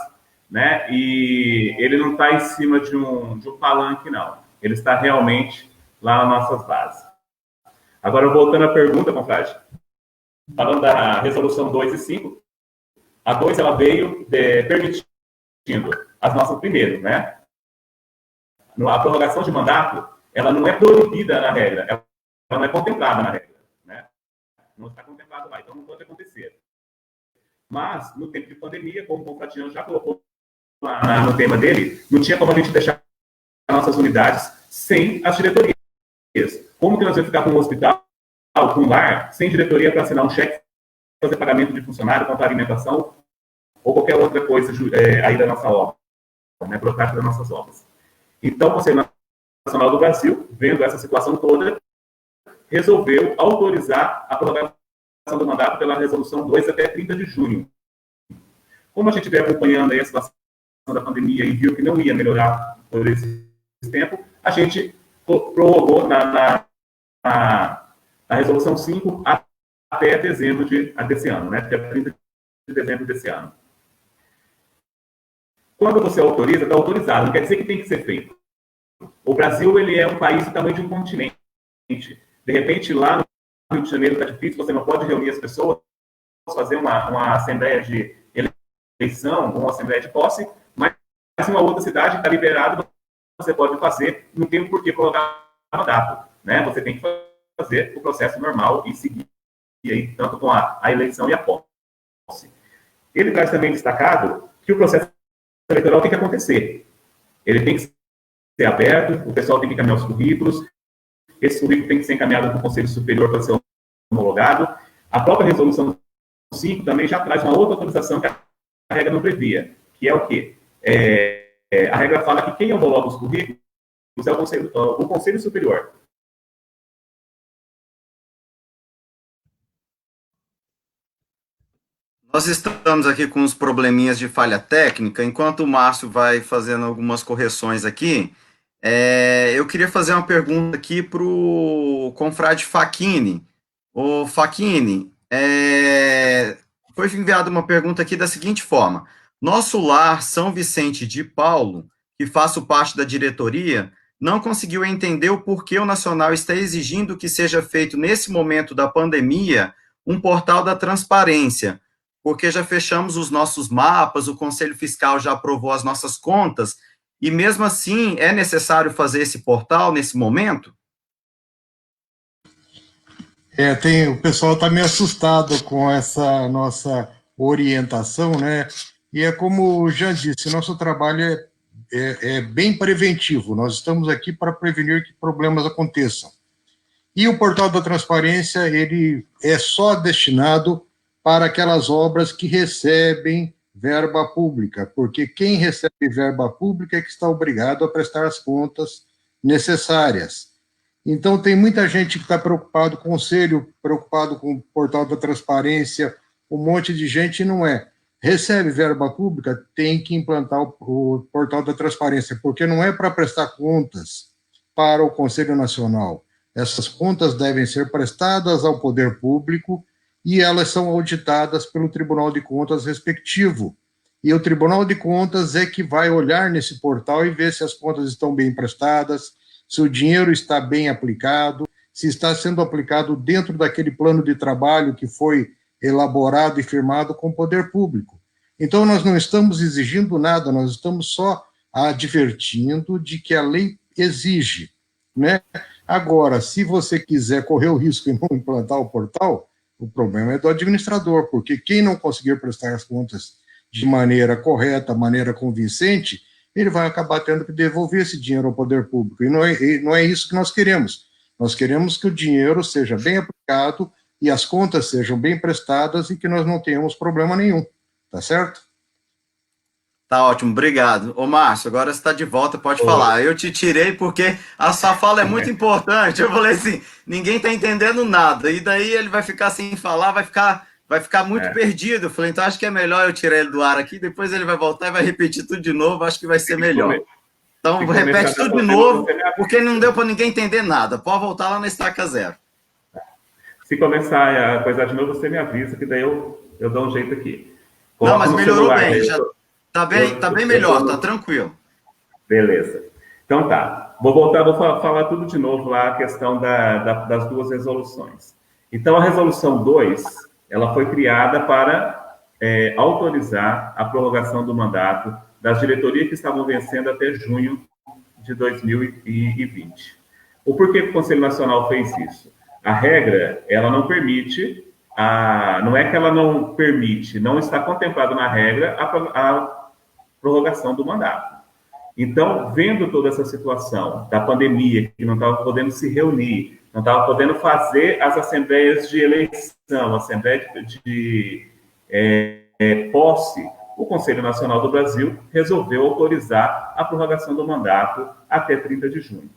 né? E ele não está em cima de um palanque, não. Ele está realmente lá nas nossas bases. Agora, voltando à pergunta, confrade, falando da resolução 2 e 5, a 2 ela veio permitindo as nossas, primeiro, né? A prorrogação de mandato, ela não é proibida na regra, ela não é contemplada na regra, né? Não está contemplado lá, então não pode acontecer. Mas, no tempo de pandemia, como o Confradiano já colocou no tema dele, não tinha como a gente deixar nossas unidades sem as diretorias. Como que nós vamos ficar com um hospital, com um lar, sem diretoria para assinar um cheque, fazer pagamento de funcionário, comprar alimentação, ou qualquer outra coisa aí da nossa obra, né, burocrática das nossas obras. Então, o Conselho Nacional do Brasil, vendo essa situação toda, resolveu autorizar a prorrogação do mandato pela resolução 2 até 30 de junho. Como a gente veio acompanhando aí a situação da pandemia e viu que não ia melhorar por esse tempo, a gente prorrogou na resolução 5 até dezembro desse ano, né? Até 30 de dezembro desse ano. Quando você autoriza, está autorizado, não quer dizer que tem que ser feito. O Brasil, ele é um país do tamanho de um continente. De repente, lá no Rio de Janeiro está difícil, você não pode reunir as pessoas, fazer uma assembleia de eleição, uma assembleia de posse, mas em uma outra cidade está liberado, você pode fazer, não tem por que prorrogar o mandato, né? Você tem que fazer o processo normal e seguir aí, tanto com a eleição e a posse. Ele traz também destacado que o processo eleitoral tem que acontecer. Ele tem que ser aberto, o pessoal tem que encaminhar os currículos, esse currículo tem que ser encaminhado para o Conselho Superior para ser homologado. A própria resolução 5 também já traz uma outra autorização que a regra não previa, que é o quê? A regra fala que quem homologa os currículos é o Conselho Superior. Nós estamos aqui com uns probleminhas de falha técnica. Enquanto o Márcio vai fazendo algumas correções aqui, eu queria fazer uma pergunta aqui para o confrade Facchini. O Facchini, foi enviada uma pergunta aqui da seguinte forma: nosso lar São Vicente de Paulo que faço parte da diretoria, não conseguiu entender o porquê o Nacional está exigindo que seja feito, nesse momento da pandemia, um portal da transparência, porque já fechamos os nossos mapas, o Conselho Fiscal já aprovou as nossas contas, e mesmo assim é necessário fazer esse portal nesse momento? O pessoal está meio assustado com essa nossa orientação, né? E é como o Jean disse, nosso trabalho é bem preventivo. Nós estamos aqui para prevenir que problemas aconteçam. E o portal da transparência, ele é só destinado para aquelas obras que recebem verba pública, porque quem recebe verba pública é que está obrigado a prestar as contas necessárias. Então, tem muita gente que está preocupado com o conselho, preocupado com o portal da transparência, um monte de gente não é. Recebe verba pública, tem que implantar o portal da transparência, porque não é para prestar contas para o Conselho Nacional. Essas contas devem ser prestadas ao poder público e elas são auditadas pelo Tribunal de Contas respectivo. E o Tribunal de Contas é que vai olhar nesse portal e ver se as contas estão bem prestadas, se o dinheiro está bem aplicado, se está sendo aplicado dentro daquele plano de trabalho que foi elaborado e firmado com o poder público. Então, nós não estamos exigindo nada, nós estamos só advertindo de que a lei exige, né? Agora, se você quiser correr o risco e não implantar o portal, o problema é do administrador, porque quem não conseguir prestar as contas de maneira correta, maneira convincente, ele vai acabar tendo que devolver esse dinheiro ao poder público. E não é isso que nós queremos. Nós queremos que o dinheiro seja bem aplicado e as contas sejam bem prestadas e que nós não tenhamos problema nenhum. Tá certo? Tá ótimo, obrigado. Ô, Márcio, agora você está de volta, pode falar. Eu te tirei porque a sua fala é muito importante. Eu falei assim, ninguém está entendendo nada. E daí ele vai ficar sem falar, vai ficar muito perdido. Eu falei, então acho que é melhor eu tirar ele do ar aqui, depois ele vai voltar e vai repetir tudo de novo, acho que vai ser melhor. Então, repete tudo de novo, porque não deu para ninguém entender nada. Pode voltar lá na estaca zero. Se começar a coisar de novo, você me avisa, que daí eu dou um jeito aqui. Não, mas melhorou bem, já tá bem melhor, tá tranquilo. Beleza. Então tá, vou falar tudo de novo lá, a questão das duas resoluções. Então, a resolução 2, ela foi criada para autorizar a prorrogação do mandato das diretorias que estavam vencendo até junho de 2020. O porquê que o Conselho Nacional fez isso? A regra, ela não permite, não é que ela não permite, não está contemplado na regra a prorrogação do mandato. Então, vendo toda essa situação da pandemia, que não estava podendo se reunir, não estava podendo fazer as assembleias de eleição, assembleia de posse, o Conselho Nacional do Brasil resolveu autorizar a prorrogação do mandato até 30 de junho.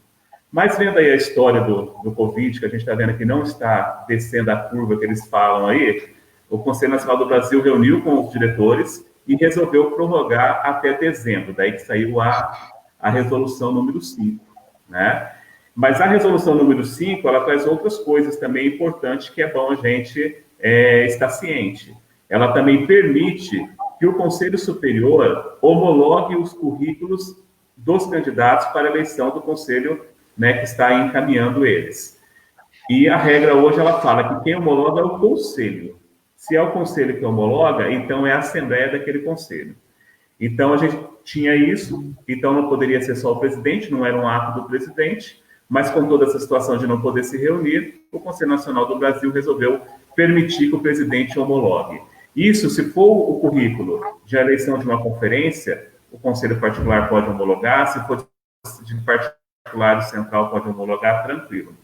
Mas vendo aí a história do Covid, que a gente está vendo que não está descendo a curva que eles falam aí, o Conselho Nacional do Brasil reuniu com os diretores e resolveu prorrogar até dezembro, daí que saiu a resolução número 5, né? Mas a resolução número 5, ela traz outras coisas também importantes que é bom a gente estar ciente. Ela também permite que o Conselho Superior homologue os currículos dos candidatos para a eleição do Conselho, né, que está encaminhando eles. E a regra hoje, ela fala que quem homologa é o Conselho. Se é o Conselho que homologa, então é a Assembleia daquele Conselho. Então, a gente tinha isso, então não poderia ser só o presidente, não era um ato do presidente, mas com toda essa situação de não poder se reunir, o Conselho Nacional do Brasil resolveu permitir que o presidente homologue. Isso, se for o currículo de eleição de uma conferência, o Conselho Particular pode homologar, se for de particular e central pode homologar, tranquilo.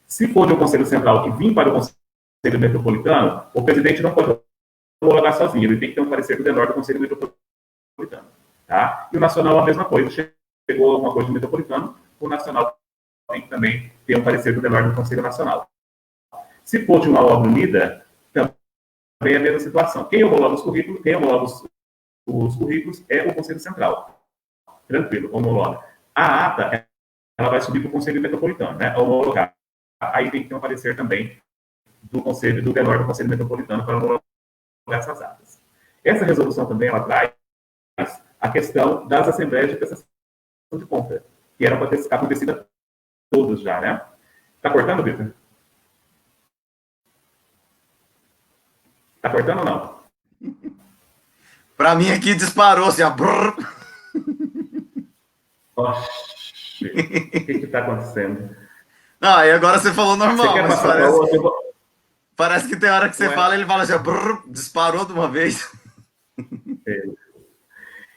Se for de um Conselho Central que vir para o Conselho Metropolitano, o presidente não pode homologar sozinho, ele tem que ter um parecer do menor do Conselho Metropolitano. Tá? E o Nacional, a mesma coisa, chegou alguma coisa do Metropolitano, o Nacional tem que também ter um parecer do menor do Conselho Nacional. Se for de uma obra unida, também é a mesma situação. Quem homologa os currículos, é o Conselho Central. Tranquilo, homologa. A ata, ela vai subir para o Conselho Metropolitano, né? Homologar. Aí tem que ter um parecer também do menor do Conselho Metropolitano para homologar essas atas. Essa resolução também, ela traz a questão das assembleias de prestação de conta, que eram para ter acontecido todos já, né? Tá cortando, Vitor? Tá cortando ou não? Para mim aqui disparou assim, ó. Brrr. Oxi, o que está acontecendo? Não, aí agora você falou normal, Você quer mas passar para outro? parece que tem hora que você Ué. fala, ele fala assim, ó, brrr, disparou de uma vez.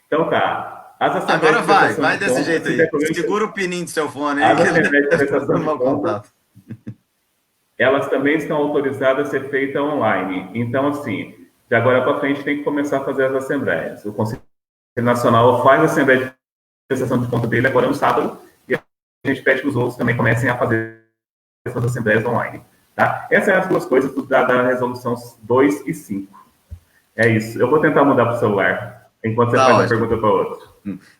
Então tá. As assembleias Agora de prestação vai de desse contas, jeito se der aí. problema, Segura o pininho do seu fone As aí, que assembleias de ele prestação dando de mau contas, contato. elas também estão autorizadas a ser feitas online. Então, assim, de agora para frente tem que começar a fazer as assembleias. O Conselho Nacional faz a assembleia de prestação de conta dele agora no sábado, e a gente pede que os outros também comecem a fazer essas assembleias online. Tá? Essas são as duas coisas da resolução 2 e 5. É isso. Eu vou tentar mudar para o celular, enquanto você Tá faz ótimo. a pergunta para o outro.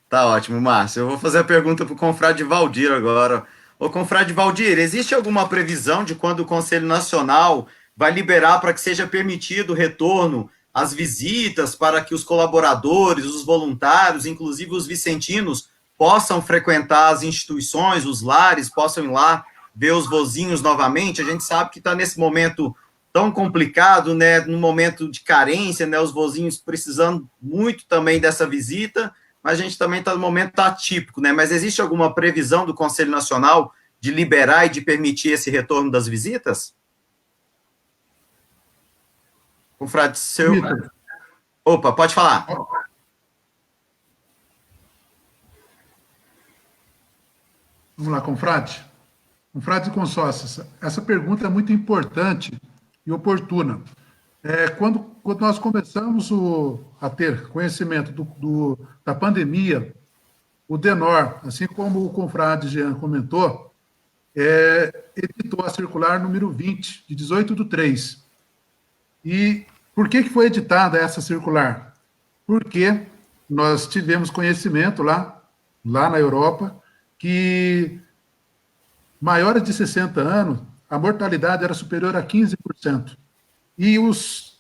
Tá ótimo, Márcio. Eu vou fazer a pergunta para o confrade Valdir agora. Ô, confrade Valdir, existe alguma previsão de quando o Conselho Nacional vai liberar para que seja permitido o retorno às visitas, para que os colaboradores, os voluntários, inclusive os vicentinos, possam frequentar as instituições, os lares, possam ir lá ver os vozinhos novamente? A gente sabe que está nesse momento tão complicado, né, no momento de carência, né, os vozinhos precisando muito também dessa visita, mas a gente também está no momento atípico, né, mas existe alguma previsão do Conselho Nacional de liberar e de permitir esse retorno das visitas? Confrade, seu... Vitor, Opa, pode falar. vamos lá, confrade. Confrades e consórcios, essa pergunta é muito importante e oportuna. Quando nós começamos a ter conhecimento da pandemia, o DENOR, assim como o confrade Jean comentou, editou a circular número 20, de 18/3. E por que foi editada essa circular? Porque nós tivemos conhecimento lá na Europa que maiores de 60 anos, a mortalidade era superior a 15%. E os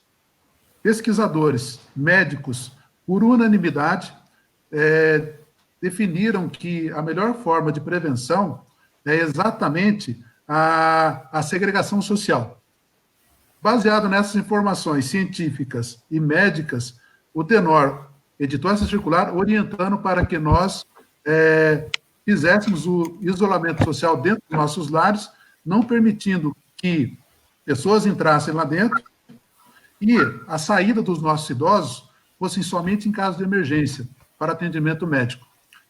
pesquisadores, médicos, por unanimidade, definiram que a melhor forma de prevenção é exatamente a segregação social. Baseado nessas informações científicas e médicas, o DENOR editou essa circular orientando para que nós fizéssemos o isolamento social dentro dos nossos lares, não permitindo que pessoas entrassem lá dentro e a saída dos nossos idosos fossem somente em caso de emergência, para atendimento médico.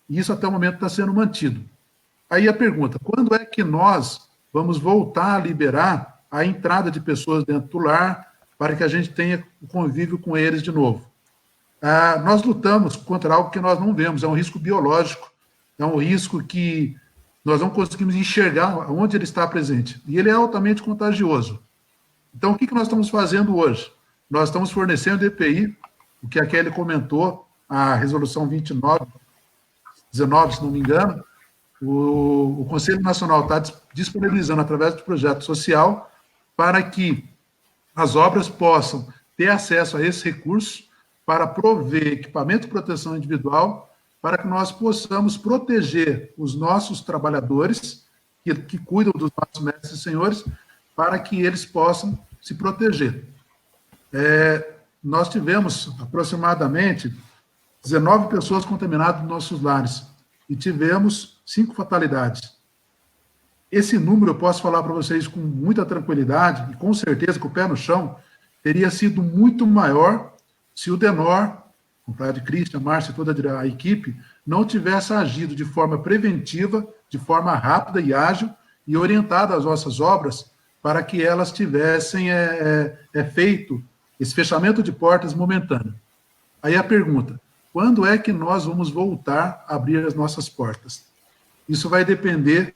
E isso até o momento está sendo mantido. Aí a pergunta, quando é que nós vamos voltar a liberar a entrada de pessoas dentro do lar para que a gente tenha o convívio com eles de novo? Nós lutamos contra algo que nós não vemos, é um risco biológico, é um risco que nós não conseguimos enxergar onde ele está presente. E ele é altamente contagioso. Então, o que nós estamos fazendo hoje? Nós estamos fornecendo EPI, o que a Kelly comentou, a resolução 19, se não me engano, o Conselho Nacional está disponibilizando através do projeto social para que as obras possam ter acesso a esse recurso para prover equipamento de proteção individual, para que nós possamos proteger os nossos trabalhadores que cuidam dos nossos mestres e senhores, para que eles possam se proteger. Nós tivemos aproximadamente 19 pessoas contaminadas nos nossos lares e tivemos 5 fatalidades. Esse número, eu posso falar para vocês com muita tranquilidade e com certeza, com o pé no chão, teria sido muito maior se o DENOR, o Padre Cristian, Márcio e toda a equipe, não tivesse agido de forma preventiva, de forma rápida e ágil, e orientado as nossas obras para que elas tivessem feito esse fechamento de portas momentâneo. Aí a pergunta, quando é que nós vamos voltar a abrir as nossas portas? Isso vai depender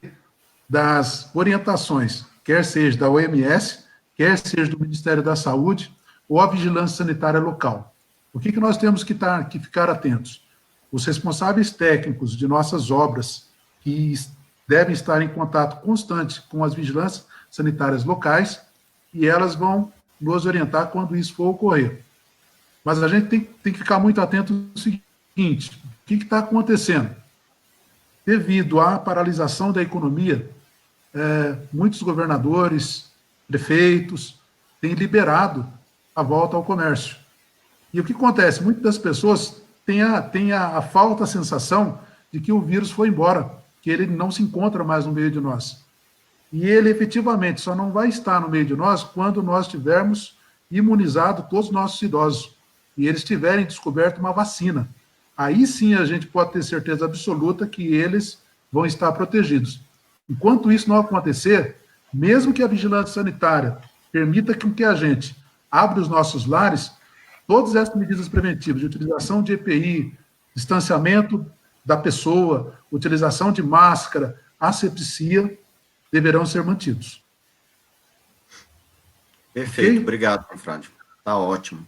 das orientações, quer seja da OMS, quer seja do Ministério da Saúde, ou a Vigilância Sanitária Local. O que nós temos que ficar atentos? Os responsáveis técnicos de nossas obras, que devem estar em contato constante com as vigilâncias sanitárias locais, e elas vão nos orientar quando isso for ocorrer. Mas a gente tem que ficar muito atento no seguinte, seguinte, o que está acontecendo? Devido à paralisação da economia, muitos governadores, prefeitos, têm liberado a volta ao comércio. E o que acontece? Muitas das pessoas têm a falta, a sensação de que o vírus foi embora, que ele não se encontra mais no meio de nós. E ele, efetivamente, só não vai estar no meio de nós quando nós tivermos imunizado todos os nossos idosos e eles tiverem descoberto uma vacina. Aí sim a gente pode ter certeza absoluta que eles vão estar protegidos. Enquanto isso não acontecer, mesmo que a vigilância sanitária permita que a gente abra os nossos lares, todas essas medidas preventivas de utilização de EPI, distanciamento da pessoa, utilização de máscara, asepsia, deverão ser mantidos. Perfeito, Okay? Obrigado, confrade. Tá ótimo.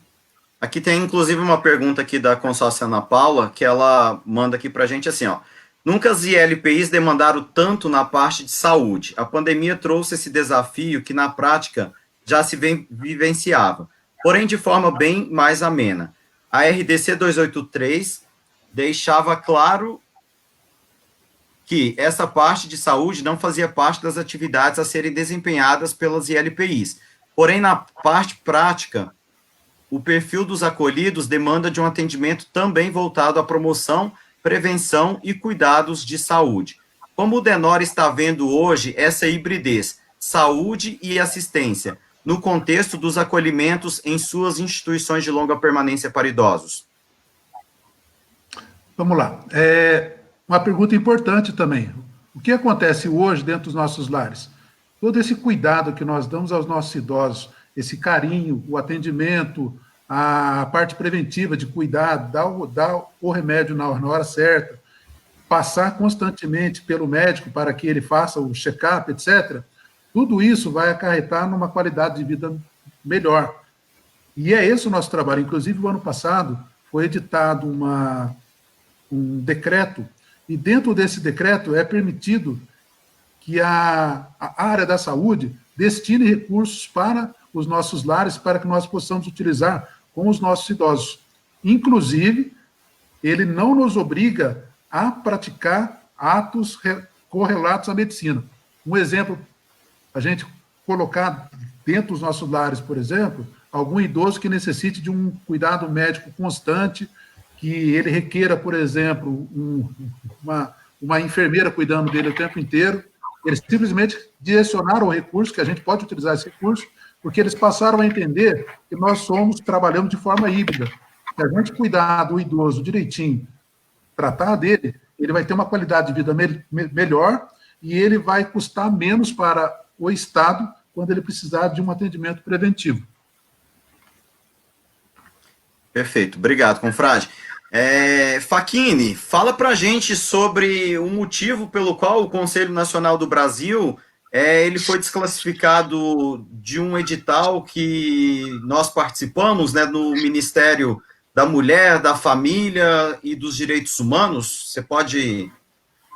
Aqui tem, inclusive, uma pergunta aqui da consórcia Ana Paula, que ela manda aqui para a gente assim, ó. Nunca as ILPIs demandaram tanto na parte de saúde. A pandemia trouxe esse desafio que, na prática, já se vivenciava, porém de forma bem mais amena. A RDC 283 deixava claro que essa parte de saúde não fazia parte das atividades a serem desempenhadas pelas ILPIs. Porém, na parte prática, o perfil dos acolhidos demanda de um atendimento também voltado à promoção, prevenção e cuidados de saúde. Como o Denor está vendo hoje essa hibridez, saúde e assistência, no contexto dos acolhimentos em suas instituições de longa permanência para idosos? Vamos lá. Uma pergunta importante também. O que acontece hoje dentro dos nossos lares? Todo esse cuidado que nós damos aos nossos idosos, esse carinho, o atendimento, a parte preventiva de cuidar, dar o remédio na hora certa, passar constantemente pelo médico para que ele faça o check-up, etc., tudo isso vai acarretar numa qualidade de vida melhor. E é esse o nosso trabalho. Inclusive, o ano passado foi editado um decreto, e dentro desse decreto é permitido que a área da saúde destine recursos para os nossos lares, para que nós possamos utilizar com os nossos idosos. Inclusive, ele não nos obriga a praticar atos correlatos à medicina. Um exemplo, a gente colocar dentro dos nossos lares, por exemplo, algum idoso que necessite de um cuidado médico constante, que ele requeira, por exemplo, uma enfermeira cuidando dele o tempo inteiro, eles simplesmente direcionaram o recurso, que a gente pode utilizar esse recurso, porque eles passaram a entender que nós trabalhamos de forma híbrida. Se a gente cuidar do idoso direitinho, tratar dele, ele vai ter uma qualidade de vida melhor e ele vai custar menos para o Estado quando ele precisar de um atendimento preventivo. Perfeito, obrigado, confrade. Facchini, fala para a gente sobre o motivo pelo qual o Conselho Nacional do Brasil ele foi desclassificado de um edital que nós participamos, né, no Ministério da Mulher, da Família e dos Direitos Humanos. Você pode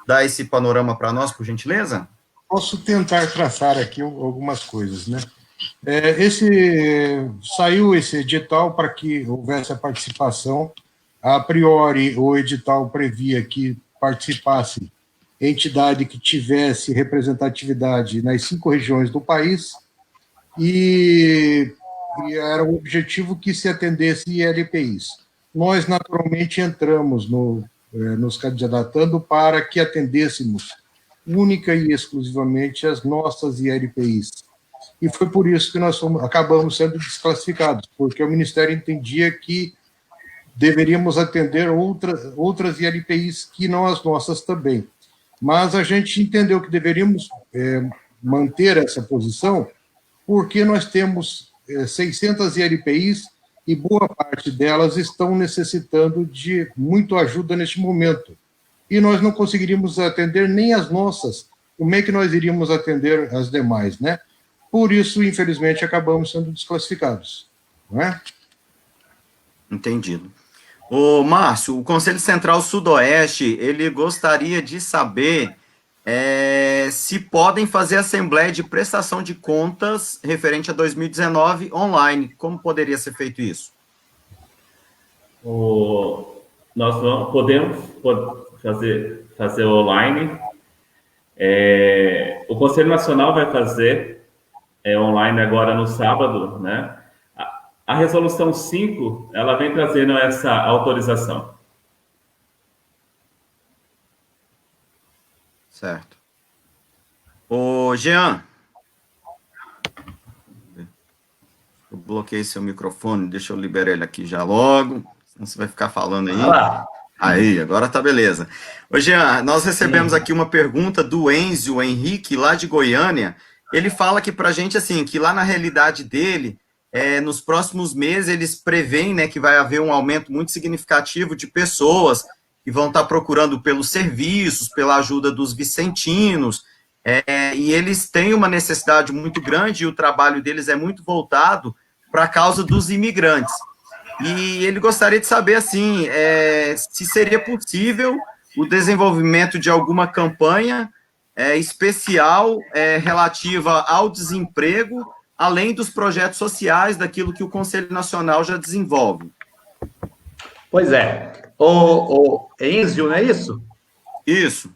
dar esse panorama para nós, por gentileza? Posso tentar traçar aqui algumas coisas, né? Saiu esse edital para que houvesse a participação. A priori, o edital previa que participasse entidade que tivesse representatividade nas 5 regiões do país e era o objetivo que se atendesse ILPIs. Nós, naturalmente, entramos nos candidatando para que atendêssemos única e exclusivamente as nossas ILPIs. E foi por isso que nós acabamos sendo desclassificados, porque o Ministério entendia que deveríamos atender outras ILPIs que não as nossas também. Mas a gente entendeu que deveríamos manter essa posição, porque nós temos 600 ILPIs e boa parte delas estão necessitando de muito ajuda neste momento. E nós não conseguiríamos atender nem as nossas, como é que nós iríamos atender as demais, né? Por isso, infelizmente, acabamos sendo desclassificados, não é? Entendido. Ô, Márcio, o Conselho Central Sudoeste, ele gostaria de saber se podem fazer assembleia de prestação de contas referente a 2019 online. Como poderia ser feito isso? podemos fazer online. O Conselho Nacional vai fazer online agora no sábado, né? A resolução 5, ela vem trazendo essa autorização. Certo. Ô, Jean, eu bloqueei seu microfone, deixa eu liberar ele aqui já logo, senão você vai ficar falando aí. Aí, agora tá beleza. Ô, Jean, nós recebemos aqui uma pergunta do Enzio Henrique, lá de Goiânia. Ele fala aqui pra gente, assim, que lá na realidade dele, nos próximos meses, eles preveem, né, que vai haver um aumento muito significativo de pessoas que vão estar procurando pelos serviços, pela ajuda dos vicentinos, e eles têm uma necessidade muito grande, e o trabalho deles é muito voltado para a causa dos imigrantes. E ele gostaria de saber, assim, se seria possível o desenvolvimento de alguma campanha especial relativa ao desemprego, além dos projetos sociais, daquilo que o Conselho Nacional já desenvolve. Pois é. O Enzio, não é isso? Isso.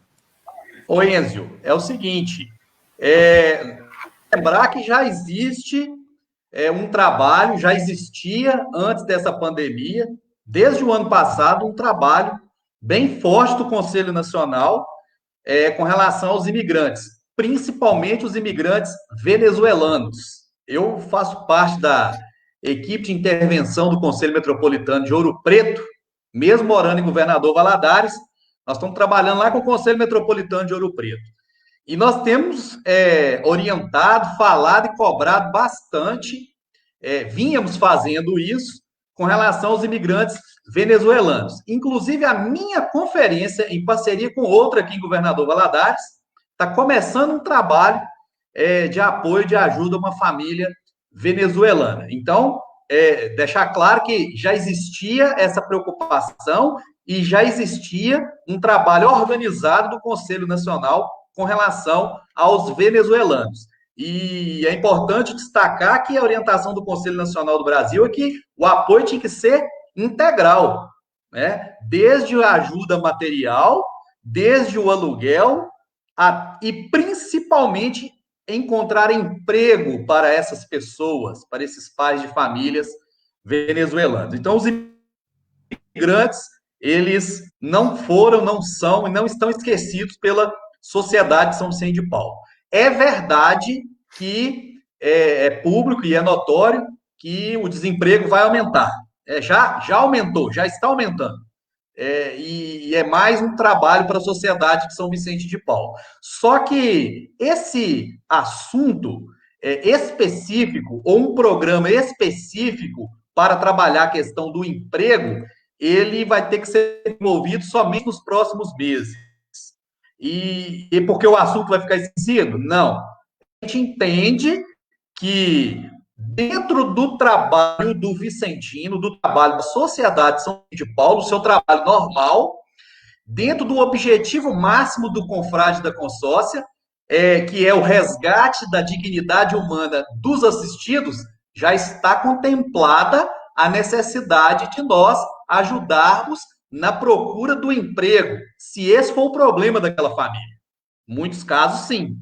Ô, Enzio, é o seguinte, lembrar que já existe um trabalho, já existia antes dessa pandemia, desde o ano passado, um trabalho bem forte do Conselho Nacional com relação aos imigrantes, principalmente os imigrantes venezuelanos. Eu faço parte da equipe de intervenção do Conselho Metropolitano de Ouro Preto, mesmo morando em Governador Valadares, nós estamos trabalhando lá com o Conselho Metropolitano de Ouro Preto. E nós temos orientado, falado e cobrado bastante, vínhamos fazendo isso com relação aos imigrantes venezuelanos. Inclusive, a minha conferência, em parceria com outra aqui em Governador Valadares, está começando um trabalho de apoio, de ajuda a uma família venezuelana. Então, deixar claro que já existia essa preocupação e já existia um trabalho organizado do Conselho Nacional com relação aos venezuelanos. E é importante destacar que a orientação do Conselho Nacional do Brasil é que o apoio tinha que ser integral, né? Desde a ajuda material, desde o aluguel, e principalmente encontrar emprego para essas pessoas, para esses pais de famílias venezuelanos. Então, os imigrantes, eles não foram, não são e não estão esquecidos pela sociedade de São Vicente de Paulo. É verdade que é público e é notório que o desemprego vai aumentar. Já aumentou, já está aumentando. E é mais um trabalho para a sociedade de São Vicente de Paulo. Só que esse assunto específico, ou um programa específico para trabalhar a questão do emprego, ele vai ter que ser desenvolvido somente nos próximos meses. E porque o assunto vai ficar esquecido? Não. A gente entende que dentro do trabalho do Vicentino, do trabalho da Sociedade de São Vicente de Paulo, o seu trabalho normal, dentro do objetivo máximo do confrade da consórcia, que é o resgate da dignidade humana dos assistidos, já está contemplada a necessidade de nós ajudarmos na procura do emprego, se esse for o problema daquela família. Em muitos casos, sim.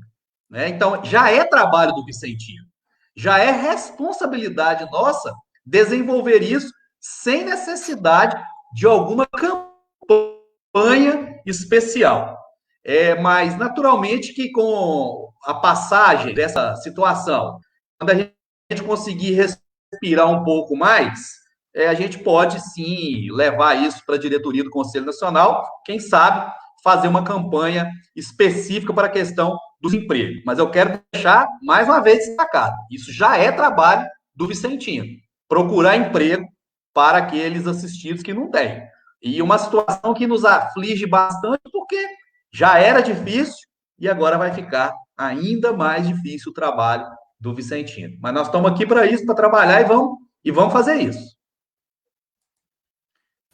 Né? Então, já é trabalho do Vicentino. Já é responsabilidade nossa desenvolver isso sem necessidade de alguma campanha especial. Mas, naturalmente, que com a passagem dessa situação, quando a gente conseguir respirar um pouco mais, a gente pode, sim, levar isso para a diretoria do Conselho Nacional, quem sabe fazer uma campanha específica para a questão dos empregos. Mas eu quero deixar, mais uma vez, destacado, isso já é trabalho do Vicentino, procurar emprego para aqueles assistidos que não têm. E uma situação que nos aflige bastante, porque já era difícil e agora vai ficar ainda mais difícil o trabalho do Vicentino. Mas nós estamos aqui para isso, para trabalhar e vamos fazer isso.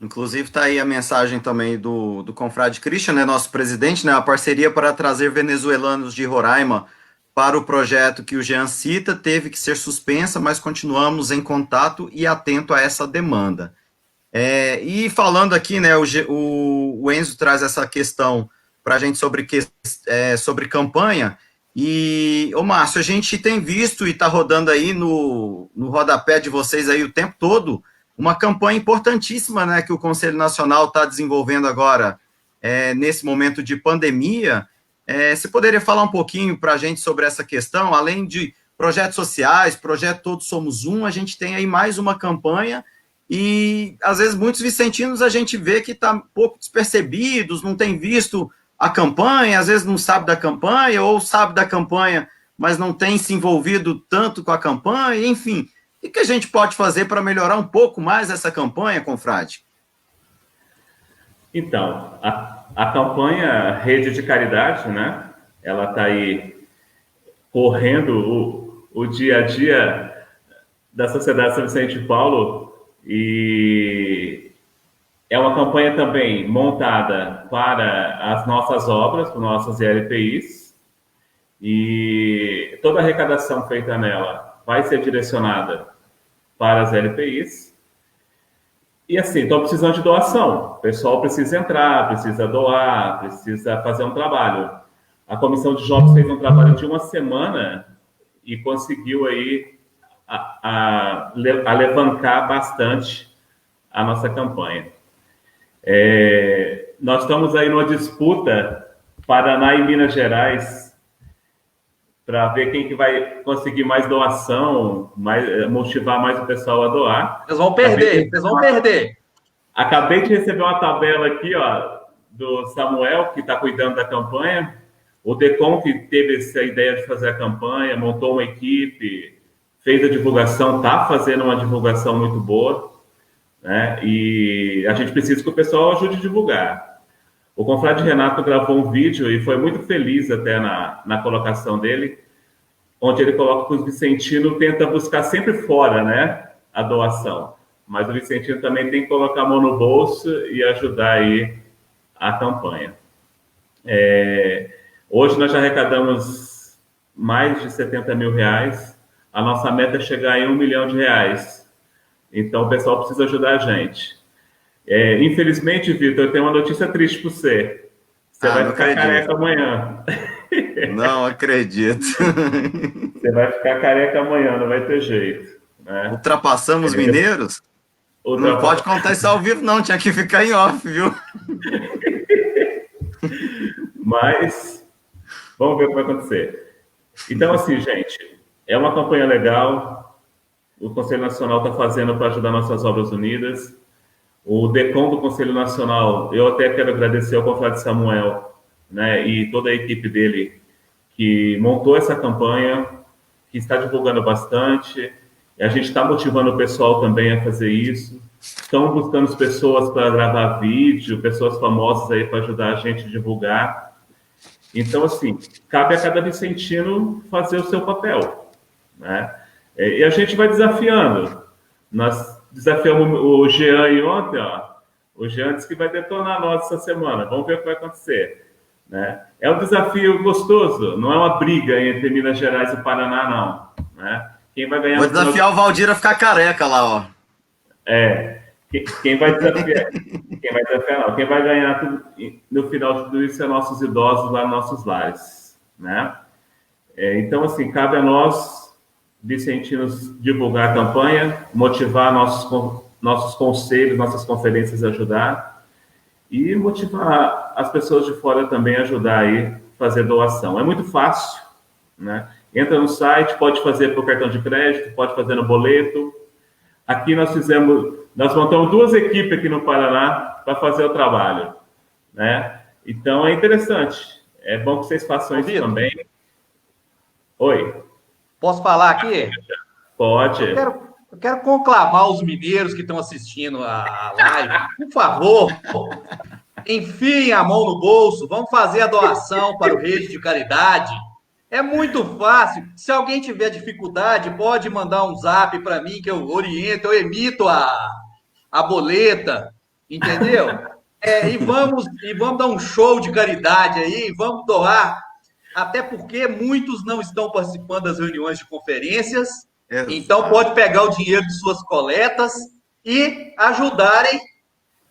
Inclusive, está aí a mensagem também do confrade Christian, né, nosso presidente, né, a parceria para trazer venezuelanos de Roraima para o projeto que o Jean cita teve que ser suspensa, mas continuamos em contato e atento a essa demanda. E falando aqui, né, o Enzo traz essa questão para a gente sobre campanha, e, ô Márcio, a gente tem visto e está rodando aí no rodapé de vocês aí o tempo todo, uma campanha importantíssima, né, que o Conselho Nacional está desenvolvendo agora, nesse momento de pandemia. Você poderia falar um pouquinho para a gente sobre essa questão? Além de projetos sociais, projeto Todos Somos Um, a gente tem aí mais uma campanha, e às vezes muitos vicentinos a gente vê que está um pouco despercebidos, não tem visto a campanha, às vezes não sabe da campanha, ou sabe da campanha, mas não tem se envolvido tanto com a campanha, enfim. O que a gente pode fazer para melhorar um pouco mais essa campanha, confrade? Então, a campanha Rede de Caridade, né? Ela está aí correndo o dia a dia da Sociedade São Vicente de Paulo, e é uma campanha também montada para as nossas obras, para nossas LPIs, e toda a arrecadação feita nela vai ser direcionada para as LPIs. E assim, estou precisando de doação. O pessoal precisa entrar, precisa doar, precisa fazer um trabalho. A Comissão de Jogos fez um trabalho de uma semana e conseguiu aí alavancar bastante a nossa campanha. Nós estamos aí numa disputa Paraná e Minas Gerais para ver quem que vai conseguir mais doação, motivar mais o pessoal a doar. Vocês vão perder. Acabei de receber uma tabela aqui, ó, do Samuel, que está cuidando da campanha. O DECOM, que teve essa ideia de fazer a campanha, montou uma equipe, fez a divulgação, está fazendo uma divulgação muito boa, né? E a gente precisa que o pessoal ajude a divulgar. O confrade Renato gravou um vídeo e foi muito feliz até na colocação dele, onde ele coloca que o vicentino tenta buscar sempre fora, né, a doação. Mas o vicentino também tem que colocar a mão no bolso e ajudar aí a campanha. Hoje nós já arrecadamos mais de 70 mil reais. A nossa meta é chegar em R$1 milhão. Então o pessoal precisa ajudar a gente. Infelizmente, Vitor, eu tenho uma notícia triste para você. Você vai ficar careca amanhã. Não acredito. Você vai ficar careca amanhã, não vai ter jeito, né? Ultrapassamos mineiros? Não pode contar isso ao vivo, não. Tinha que ficar em off, viu? Mas vamos ver o que vai acontecer. Então, assim, gente, é uma campanha legal. O Conselho Nacional está fazendo para ajudar nossas obras unidas. O DECOM do Conselho Nacional, eu até quero agradecer ao confrade Samuel, né, e toda a equipe dele que montou essa campanha, que está divulgando bastante. E a gente está motivando o pessoal também a fazer isso. Estão buscando pessoas para gravar vídeo, pessoas famosas aí para ajudar a gente a divulgar. Então, assim, cabe a cada vicentino fazer o seu papel, né? E a gente vai desafiando. Nós desafiamos o Jean aí ontem, ó. O Jean disse que vai detonar nós essa semana. Vamos ver o que vai acontecer, né? É um desafio gostoso, não é uma briga entre Minas Gerais e Paraná, não, né? Quem vai ganhar... Vou desafiar o Valdir a ficar careca lá, ó. Quem vai desafiar... Quem vai ganhar no final de tudo isso é nossos idosos lá nos nossos lares, né? Então, assim, cabe a nós, vicentinos, divulgar a campanha, motivar nossos conselhos, nossas conferências a ajudar e motivar as pessoas de fora também a ajudar aí a fazer doação. É muito fácil, né? Entra no site, pode fazer por cartão de crédito, pode fazer no boleto. Aqui nós montamos 2 equipes aqui no Paraná para fazer o trabalho, né? Então é interessante. É bom que vocês façam isso também. Oi. Posso falar aqui? Pode. Eu quero conclamar os mineiros que estão assistindo a live. Por favor, enfiem a mão no bolso. Vamos fazer a doação para o Rede de Caridade. É muito fácil. Se alguém tiver dificuldade, pode mandar um zap para mim que eu oriento, eu emito a boleta, entendeu? E vamos dar um show de caridade aí, vamos doar, até porque muitos não estão participando das reuniões de conferências, então pode pegar o dinheiro de suas coletas e ajudarem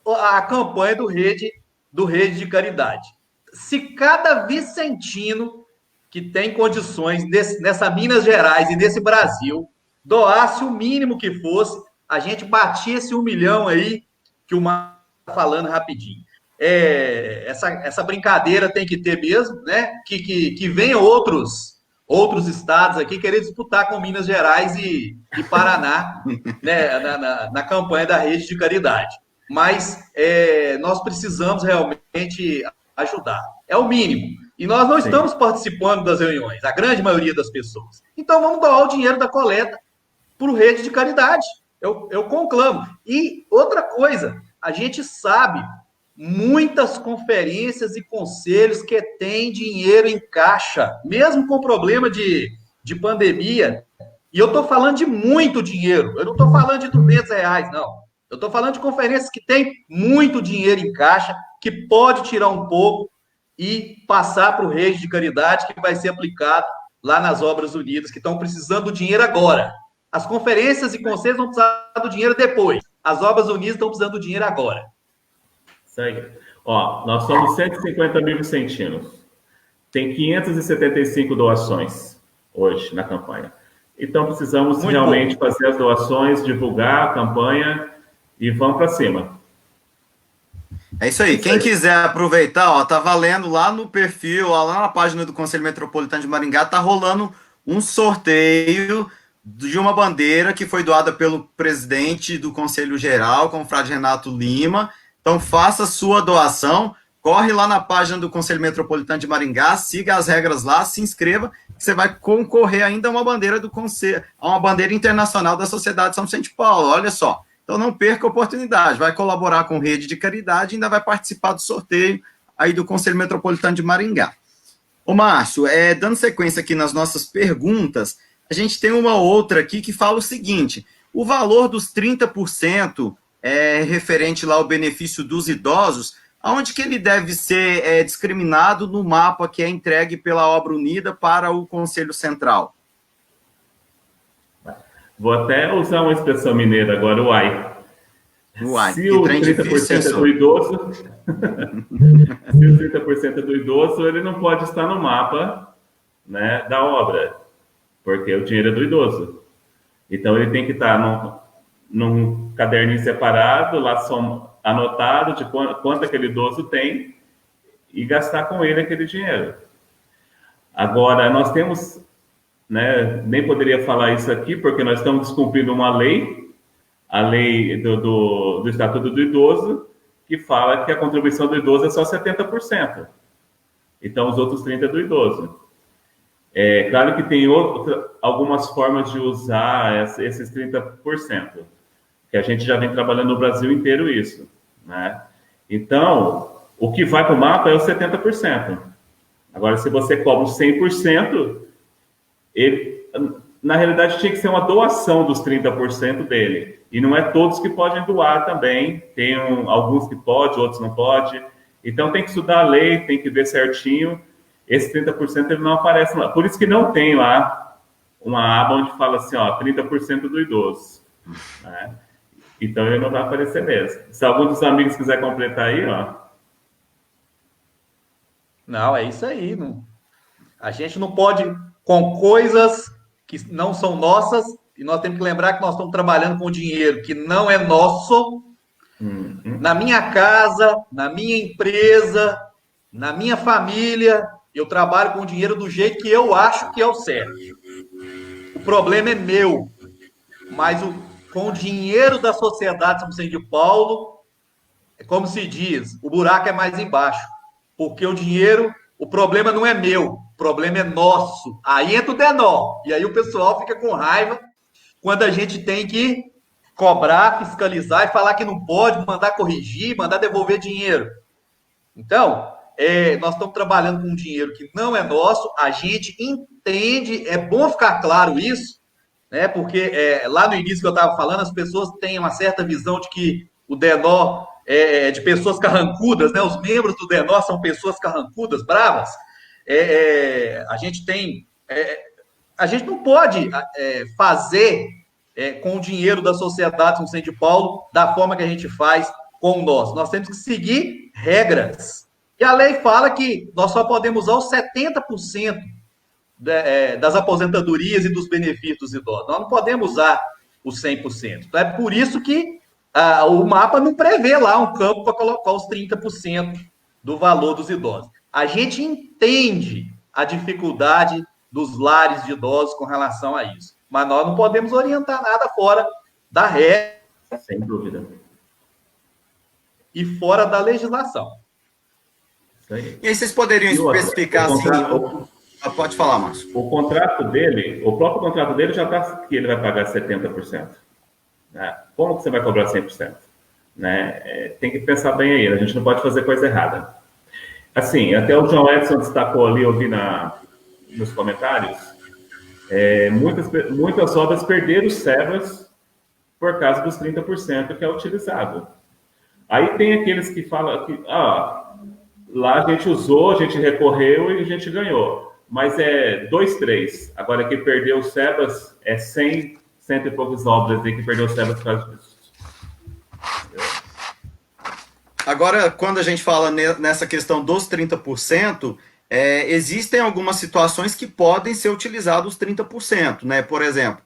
a campanha do Rede de Caridade. Se cada vicentino que tem condições nessa Minas Gerais e nesse Brasil doasse o mínimo que fosse, a gente batia esse 1 milhão aí que o Márcio está falando rapidinho. Essa brincadeira tem que ter mesmo, né? Que venham outros estados aqui querer disputar com Minas Gerais e Paraná, né, na campanha da Rede de Caridade. Mas nós precisamos realmente ajudar. É o mínimo. E nós não estamos participando das reuniões, a grande maioria das pessoas. Então vamos doar o dinheiro da coleta para o Rede de Caridade. Eu conclamo. E outra coisa, a gente sabe muitas conferências e conselhos que têm dinheiro em caixa, mesmo com problema de pandemia. E eu estou falando de muito dinheiro. Eu não estou falando de R$ 200, não. Eu estou falando de conferências que têm muito dinheiro em caixa, que pode tirar um pouco e passar para o Rede de Caridade, que vai ser aplicado lá nas Obras Unidas, que estão precisando do dinheiro agora. As conferências e conselhos vão precisar do dinheiro depois. As Obras Unidas estão precisando do dinheiro agora. Isso aí. Ó, nós somos 150 mil vicentinos. Tem 575 doações hoje na campanha. Então, precisamos realmente fazer as doações, divulgar a campanha e vamos para cima. É isso aí. Quem quiser aproveitar, ó, tá valendo lá no perfil, ó, lá na página do Conselho Metropolitano de Maringá, tá rolando um sorteio de uma bandeira que foi doada pelo presidente do Conselho Geral, com o Frade Renato Lima. Então, faça sua doação, corre lá na página do Conselho Metropolitano de Maringá, siga as regras lá, se inscreva, que você vai concorrer ainda a uma bandeira do Conselho, a uma bandeira internacional da Sociedade São Vicente de Paulo, olha só. Então, não perca a oportunidade, vai colaborar com Rede de Caridade e ainda vai participar do sorteio aí do Conselho Metropolitano de Maringá. Ô, Márcio, dando sequência aqui nas nossas perguntas, a gente tem uma outra aqui que fala o seguinte, o valor dos 30% referente lá ao benefício dos idosos, aonde que ele deve ser discriminado no mapa que é entregue pela Obra Unida para o Conselho Central? Vou até usar uma expressão mineira agora, uai. Se o 30% é do idoso, se o 30% é do idoso, ele não pode estar no mapa, né, da obra, porque o dinheiro é do idoso. Então, ele tem que estar num caderninho separado, lá anotado de quanto aquele idoso tem e gastar com ele aquele dinheiro. Agora, nós temos, né, nem poderia falar isso aqui, porque nós estamos descumprindo uma lei, a lei do Estatuto do Idoso, que fala que a contribuição do idoso é só 70%. Então, os outros 30% é do idoso. É claro que tem algumas formas de usar esses 30%, que a gente já vem trabalhando no Brasil inteiro isso, né? Então, o que vai para o mapa é os 70%. Agora, se você cobra os 100%, na realidade, tinha que ser uma doação dos 30% dele. E não é todos que podem doar também. Tem alguns que podem, outros não podem. Então, tem que estudar a lei, tem que ver certinho. Esse 30% ele não aparece lá. Por isso que não tem lá uma aba onde fala assim, ó, 30% do idoso. Né? Então, ele não vai aparecer mesmo. Se algum dos amigos quiser completar aí, ó. Não, é isso aí. Não. A gente não pode, com coisas que não são nossas, e nós temos que lembrar que nós estamos trabalhando com dinheiro que não é nosso, na minha casa, na minha empresa, na minha família, eu trabalho com o dinheiro do jeito que eu acho que é o certo. O problema é meu, mas com o dinheiro da Sociedade São Vicente de Paulo, é como se diz, o buraco é mais embaixo, porque o problema não é meu, o problema é nosso. Aí entra o denó, e aí o pessoal fica com raiva quando a gente tem que cobrar, fiscalizar e falar que não pode, mandar corrigir, mandar devolver dinheiro. Então, nós estamos trabalhando com um dinheiro que não é nosso, a gente entende, é bom ficar claro isso, né? Porque lá no início que eu estava falando, as pessoas têm uma certa visão de que o denó é de pessoas carrancudas, né? Os membros do denó são pessoas carrancudas, bravas. A gente não pode fazer com o dinheiro da sociedade São Vicente de Paulo, da forma que a gente faz com o nosso. Nós temos que seguir regras. E a lei fala que nós só podemos usar os 70% das aposentadorias e dos benefícios dos idosos. Nós não podemos usar os 100%. Então, é por isso que o mapa não prevê lá um campo para colocar os 30% do valor dos idosos. A gente entende a dificuldade dos lares de idosos com relação a isso, mas nós não podemos orientar nada fora da regra. Sem dúvida. E fora da legislação. Isso aí. E aí vocês poderiam especificar assim... Pode falar, Márcio. O contrato dele, o próprio contrato dele já está que ele vai pagar 70%. Né? Como que você vai cobrar 100%? Né? Tem que pensar bem aí, a gente não pode fazer coisa errada. Assim, até o João Edson destacou ali, eu vi nos comentários, muitas obras perderam servas por causa dos 30% que é utilizado. Aí tem aqueles que falam que lá a gente usou, a gente recorreu e a gente ganhou. Mas é 2, 3. Agora, quem perdeu servas é 100 e poucas obras aí que perdeu servas por causa disso. Agora, quando a gente fala nessa questão dos 30%, existem algumas situações que podem ser utilizados os 30%, né? Por exemplo,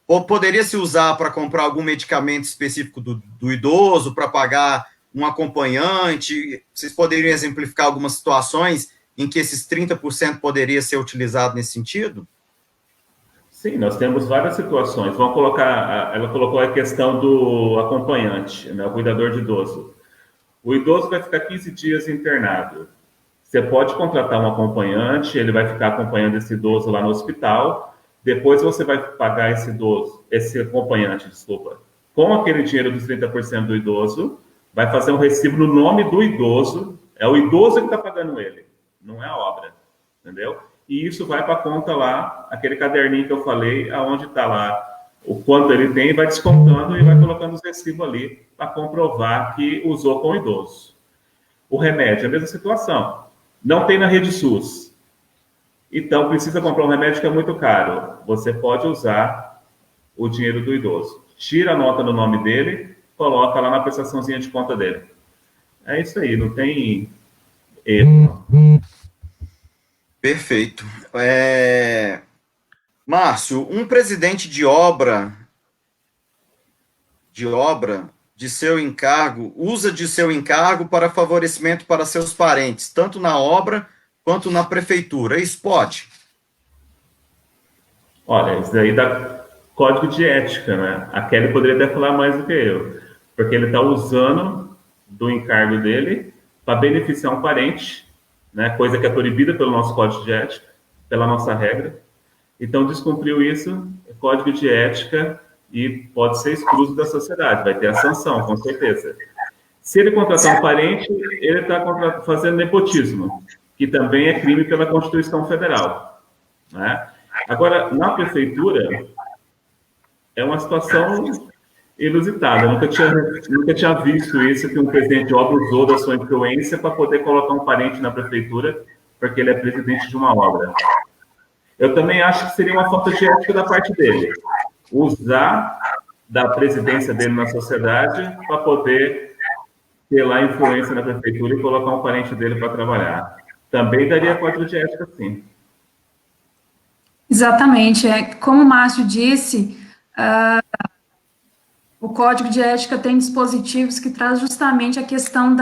ou poderia se usar para comprar algum medicamento específico do idoso, para pagar um acompanhante. Vocês poderiam exemplificar algumas situações em que esses 30% poderia ser utilizado nesse sentido? Sim, nós temos várias situações. Vamos colocar, ela colocou a questão do acompanhante, né, o cuidador de idoso. O idoso vai ficar 15 dias internado. Você pode contratar um acompanhante, ele vai ficar acompanhando esse idoso lá no hospital. Depois você vai pagar esse acompanhante, com aquele dinheiro dos 30% do idoso, vai fazer um recibo no nome do idoso, é o idoso que está pagando ele, não é a obra, entendeu? E isso vai para a conta lá, aquele caderninho que eu falei, aonde está lá o quanto ele tem, vai descontando e vai colocando os recibos ali para comprovar que usou com o idoso. O remédio é a mesma situação, não tem na rede SUS, então precisa comprar um remédio que é muito caro, você pode usar o dinheiro do idoso, tira a nota no nome dele, coloca lá na prestaçãozinha de conta dele. É isso aí, não tem erro. Perfeito. Márcio, um presidente de obra de seu encargo, usa de seu encargo para favorecimento para seus parentes, tanto na obra quanto na prefeitura. Isso pode? Olha, isso daí dá código de ética, né? A Kelly poderia até falar mais do que eu, porque ele está usando do encargo dele para beneficiar um parente, né? Coisa que é proibida pelo nosso código de ética, pela nossa regra. Então, descumpriu isso, código de ética, e pode ser excluído da sociedade, vai ter a sanção, com certeza. Se ele contratar um parente, ele está fazendo nepotismo, que também é crime pela Constituição Federal, né? Agora, na prefeitura, é uma situação inusitada. Eu nunca tinha visto isso, que um presidente de obra usou da sua influência para poder colocar um parente na prefeitura, porque ele é presidente de uma obra. Eu também acho que seria uma falta de ética da parte dele, usar da presidência dele na sociedade para poder ter lá influência na prefeitura e colocar um parente dele para trabalhar. Também daria código de ética, sim. Exatamente. Como o Márcio disse, o Código de Ética tem dispositivos que traz justamente a questão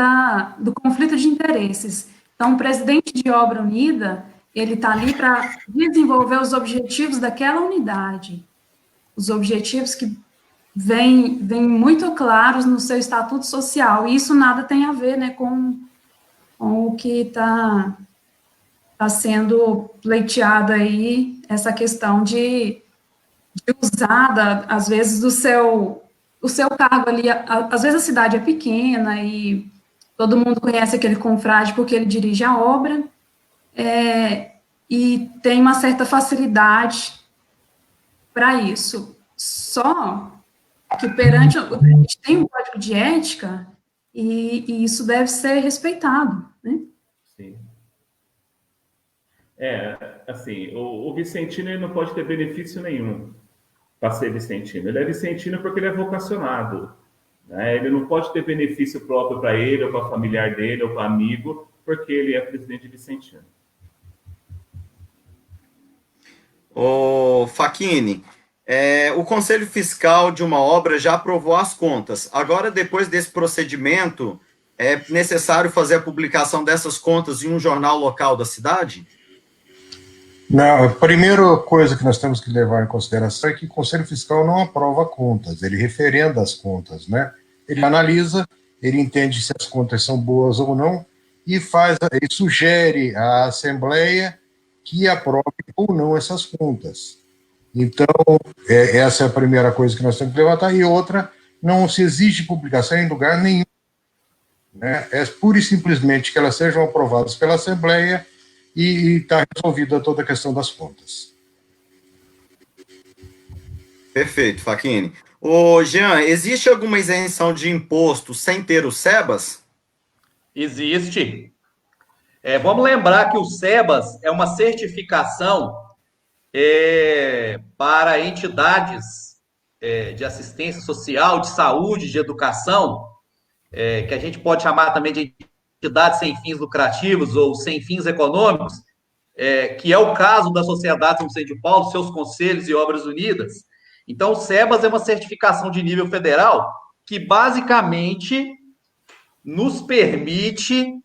do conflito de interesses. Então, o presidente de obra unida, ele está ali para desenvolver os objetivos daquela unidade, os objetivos que vêm muito claros no seu estatuto social, e isso nada tem a ver, né, com o que está sendo pleiteado aí, essa questão de usar, às vezes, o seu cargo ali, às vezes a cidade é pequena e todo mundo conhece aquele confrade porque ele dirige a obra, e tem uma certa facilidade para isso. Só que perante, a gente tem um código de ética e isso deve ser respeitado, né? Sim. Assim, o Vicentino ele não pode ter benefício nenhum, para ser vicentino. Ele é vicentino porque ele é vocacionado, né? Ele não pode ter benefício próprio para ele, ou para familiar dele, ou para amigo, porque ele é presidente vicentino. Ô, Facchini, o Conselho Fiscal de uma obra já aprovou as contas. Agora, depois desse procedimento, é necessário fazer a publicação dessas contas em um jornal local da cidade? Não, a primeira coisa que nós temos que levar em consideração é que o Conselho Fiscal não aprova contas, ele referenda as contas, né? Ele analisa, ele entende se as contas são boas ou não e sugere à Assembleia que aprove ou não essas contas. Então, essa é a primeira coisa que nós temos que levantar. E outra, não se exige publicação em lugar nenhum, né? É pura e simplesmente que elas sejam aprovadas pela Assembleia e está resolvida toda a questão das contas. Perfeito, Facchini. Ô, Jean, existe alguma isenção de imposto sem ter o SEBAS? Existe. Vamos lembrar que o SEBAS é uma certificação para entidades de assistência social, de saúde, de educação, que a gente pode chamar também de entidades sem fins lucrativos ou sem fins econômicos, que é o caso da Sociedade São Vicente de Paulo, seus conselhos e obras unidas. Então, o SEBAS é uma certificação de nível federal que basicamente nos permite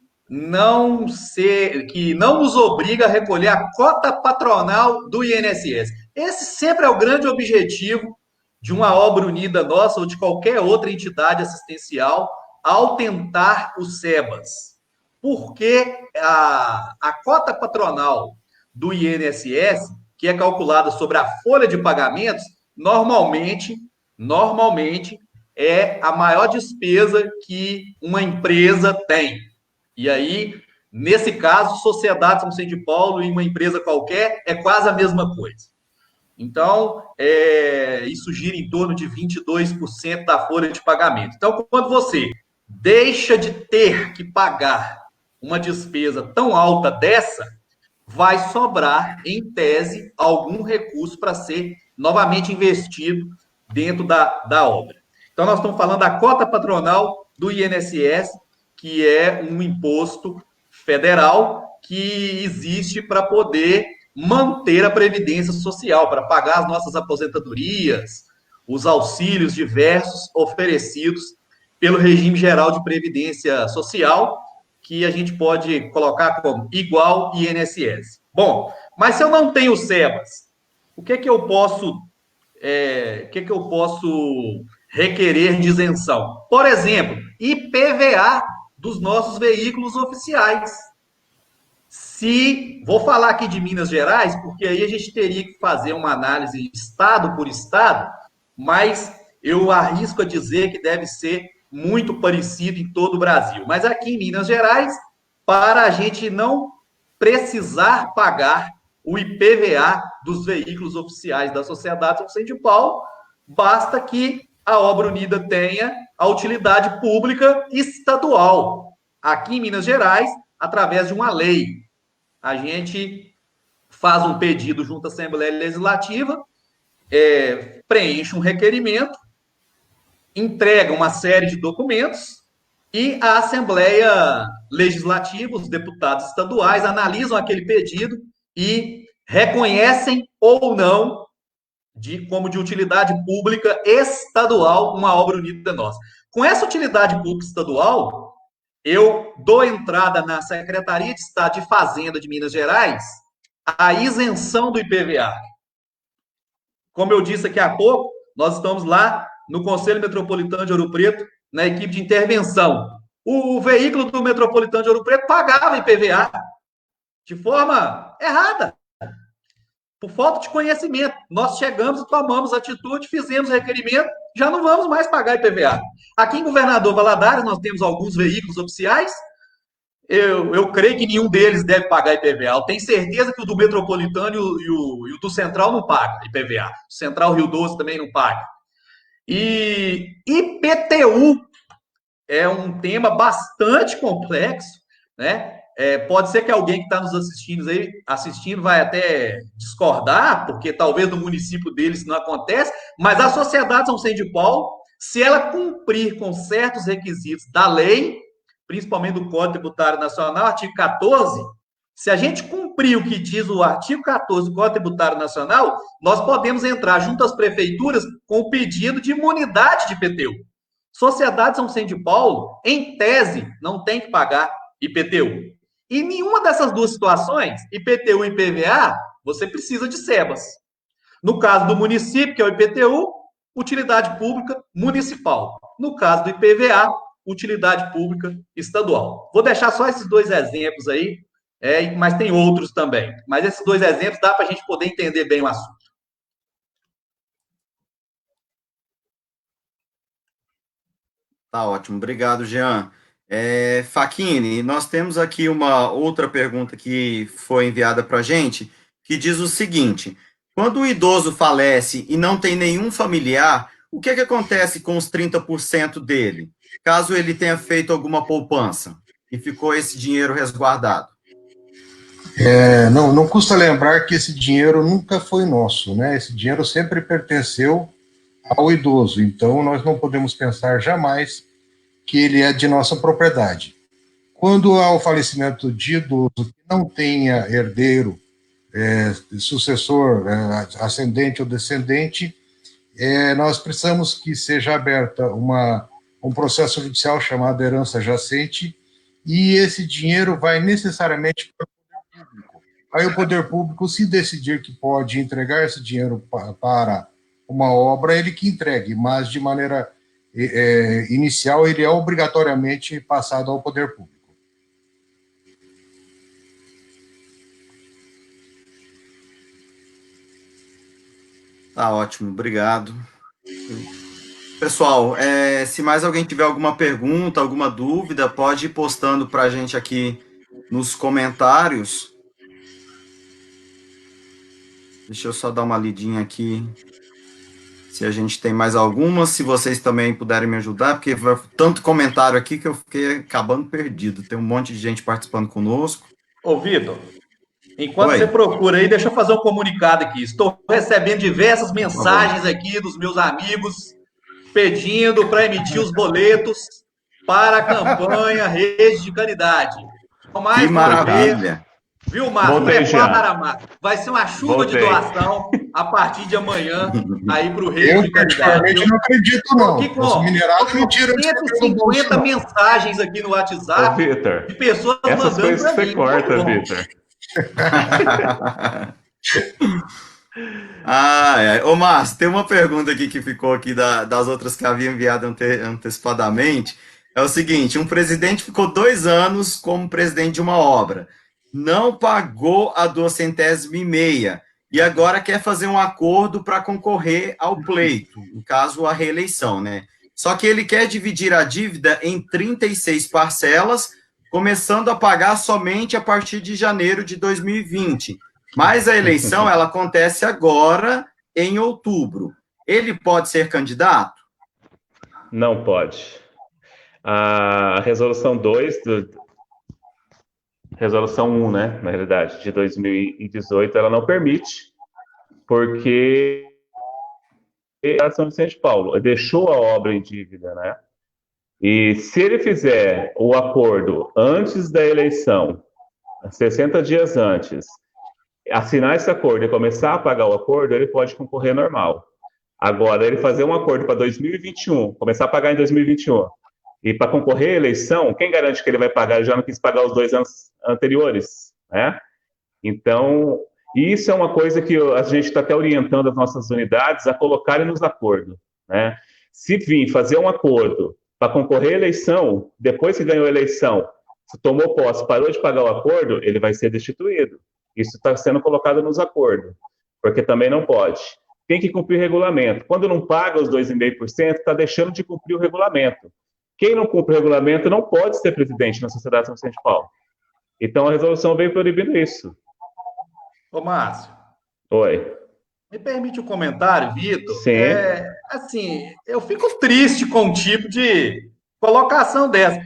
que não nos obriga a recolher a cota patronal do INSS. Esse sempre é o grande objetivo de uma obra unida nossa ou de qualquer outra entidade assistencial ao tentar o SEBAS. Porque a cota patronal do INSS, que é calculada sobre a folha de pagamentos, normalmente é a maior despesa que uma empresa tem. E aí, nesse caso, Sociedade São Vicente de Paulo e uma empresa qualquer é quase a mesma coisa. Então, isso gira em torno de 22% da folha de pagamento. Então, quando você deixa de ter que pagar uma despesa tão alta dessa, vai sobrar, em tese, algum recurso para ser novamente investido dentro da obra. Então, nós estamos falando da cota patronal do INSS, que é um imposto federal que existe para poder manter a previdência social, para pagar as nossas aposentadorias, os auxílios diversos oferecidos pelo regime geral de previdência social, que a gente pode colocar como igual INSS. Bom, mas se eu não tenho SEBAS, o que eu posso requerer de isenção? Por exemplo, IPVA dos nossos veículos oficiais. Vou falar aqui de Minas Gerais, porque aí a gente teria que fazer uma análise estado por estado, mas eu arrisco a dizer que deve ser muito parecido em todo o Brasil. Mas aqui em Minas Gerais, para a gente não precisar pagar o IPVA dos veículos oficiais da Sociedade São Vicente de Paulo, basta que a obra unida tenha a utilidade pública estadual. Aqui em Minas Gerais, através de uma lei, a gente faz um pedido junto à Assembleia Legislativa, preenche um requerimento, entrega uma série de documentos e a Assembleia Legislativa, os deputados estaduais, analisam aquele pedido e reconhecem ou não como de utilidade pública estadual uma obra unida nossa. Com essa utilidade pública estadual, eu dou entrada na Secretaria de Estado de Fazenda de Minas Gerais a isenção do IPVA. Como eu disse aqui há pouco, nós estamos lá no Conselho Metropolitano de Ouro Preto, na equipe de intervenção. O veículo do Metropolitano de Ouro Preto pagava IPVA de forma errada, por falta de conhecimento. Nós chegamos e tomamos atitude, fizemos requerimento, já não vamos mais pagar IPVA. Aqui em Governador Valadares, nós temos alguns veículos oficiais, eu creio que nenhum deles deve pagar IPVA. Eu tenho certeza que o do Metropolitano e o do Central não paga IPVA. O Central Rio Doce também não paga. E IPTU é um tema bastante complexo, né? Pode ser que alguém que está nos assistindo vai até discordar, porque talvez no município deles isso não acontece, mas a sociedade São Vicente de Paulo, se ela cumprir com certos requisitos da lei, principalmente do Código Tributário Nacional, artigo 14, se a gente cumprir o que diz o artigo 14 do Código Tributário Nacional, nós podemos entrar junto às prefeituras com o pedido de imunidade de IPTU. Sociedade São Vicente de Paulo, em tese, não tem que pagar IPTU. E nenhuma dessas duas situações, IPTU e IPVA, você precisa de SEBAS. No caso do município, que é o IPTU, utilidade pública municipal. No caso do IPVA, utilidade pública estadual. Vou deixar só esses dois exemplos aí, mas tem outros também. Mas esses dois exemplos dá para a gente poder entender bem o assunto. Tá ótimo, obrigado, Jean. Facchini, nós temos aqui uma outra pergunta que foi enviada para a gente, que diz o seguinte: quando o idoso falece e não tem nenhum familiar, o que acontece com os 30% dele, caso ele tenha feito alguma poupança e ficou esse dinheiro resguardado? Não custa lembrar que esse dinheiro nunca foi nosso, né? Esse dinheiro sempre pertenceu ao idoso, então nós não podemos pensar jamais que ele é de nossa propriedade. Quando há o falecimento de idoso que não tenha herdeiro, sucessor, ascendente ou descendente, nós precisamos que seja aberta um processo judicial chamado herança jacente, e esse dinheiro vai necessariamente para o poder público. Aí o poder público, se decidir que pode entregar esse dinheiro para uma obra, ele que entregue, mas de maneira inicial ele é obrigatoriamente passado ao poder público. Tá ótimo, obrigado. Pessoal, se mais alguém tiver alguma pergunta, alguma dúvida, pode ir postando para a gente aqui nos comentários. Deixa eu só dar uma lidinha aqui, se a gente tem mais algumas, se vocês também puderem me ajudar, porque tanto comentário aqui que eu fiquei acabando perdido. Tem um monte de gente participando conosco. Ô, Vitor, enquanto você procura aí, deixa eu fazer um comunicado aqui. Estou recebendo diversas mensagens aqui dos meus amigos pedindo para emitir os boletos para a campanha Rede de Caridade. Que maravilha! Viu, Márcio? Prepara, vai ser uma chuva de doação a partir de amanhã aí para o Rede de Caridade. Eu não acredito, não. Os minerados não tiram 150 mensagens aqui no WhatsApp de pessoas essas mandando coisas você corta, Vitor. Ô, Márcio, tem uma pergunta aqui que ficou aqui das outras que havia enviado antecipadamente. É o seguinte: um presidente ficou 2 anos como presidente de uma obra, não pagou a 2/100 e agora quer fazer um acordo para concorrer ao pleito, no caso, a reeleição, né? Só que ele quer dividir a dívida em 36 parcelas, começando a pagar somente a partir de janeiro de 2020. Mas a eleição, ela acontece agora, em outubro. Ele pode ser candidato? Não pode. A resolução 2 Resolução 1, né, na realidade, de 2018, ela não permite, porque a São Vicente de Paulo deixou a obra em dívida, né? E se ele fizer o acordo antes da eleição, 60 dias antes, assinar esse acordo e começar a pagar o acordo, ele pode concorrer normal. Agora, ele fazer um acordo para 2021, começar a pagar em 2021, e para concorrer à eleição, quem garante que ele vai pagar? Ele já não quis pagar os 2 anos anteriores, né? Então, isso é uma coisa que a gente está até orientando as nossas unidades a colocarem nos acordos, né? Se vir fazer um acordo para concorrer à eleição, depois que ganhou a eleição, se tomou posse, parou de pagar o acordo, ele vai ser destituído. Isso está sendo colocado nos acordos, porque também não pode. Tem que cumprir o regulamento. Quando não paga os 2,5%, está deixando de cumprir o regulamento. Quem não cumpre o regulamento não pode ser presidente na Sociedade São Vicente de Paulo. Então, a resolução veio proibindo isso. Ô, Márcio. Oi. Me permite um comentário, Vitor? Sim. Assim, eu fico triste com um tipo de colocação dessa.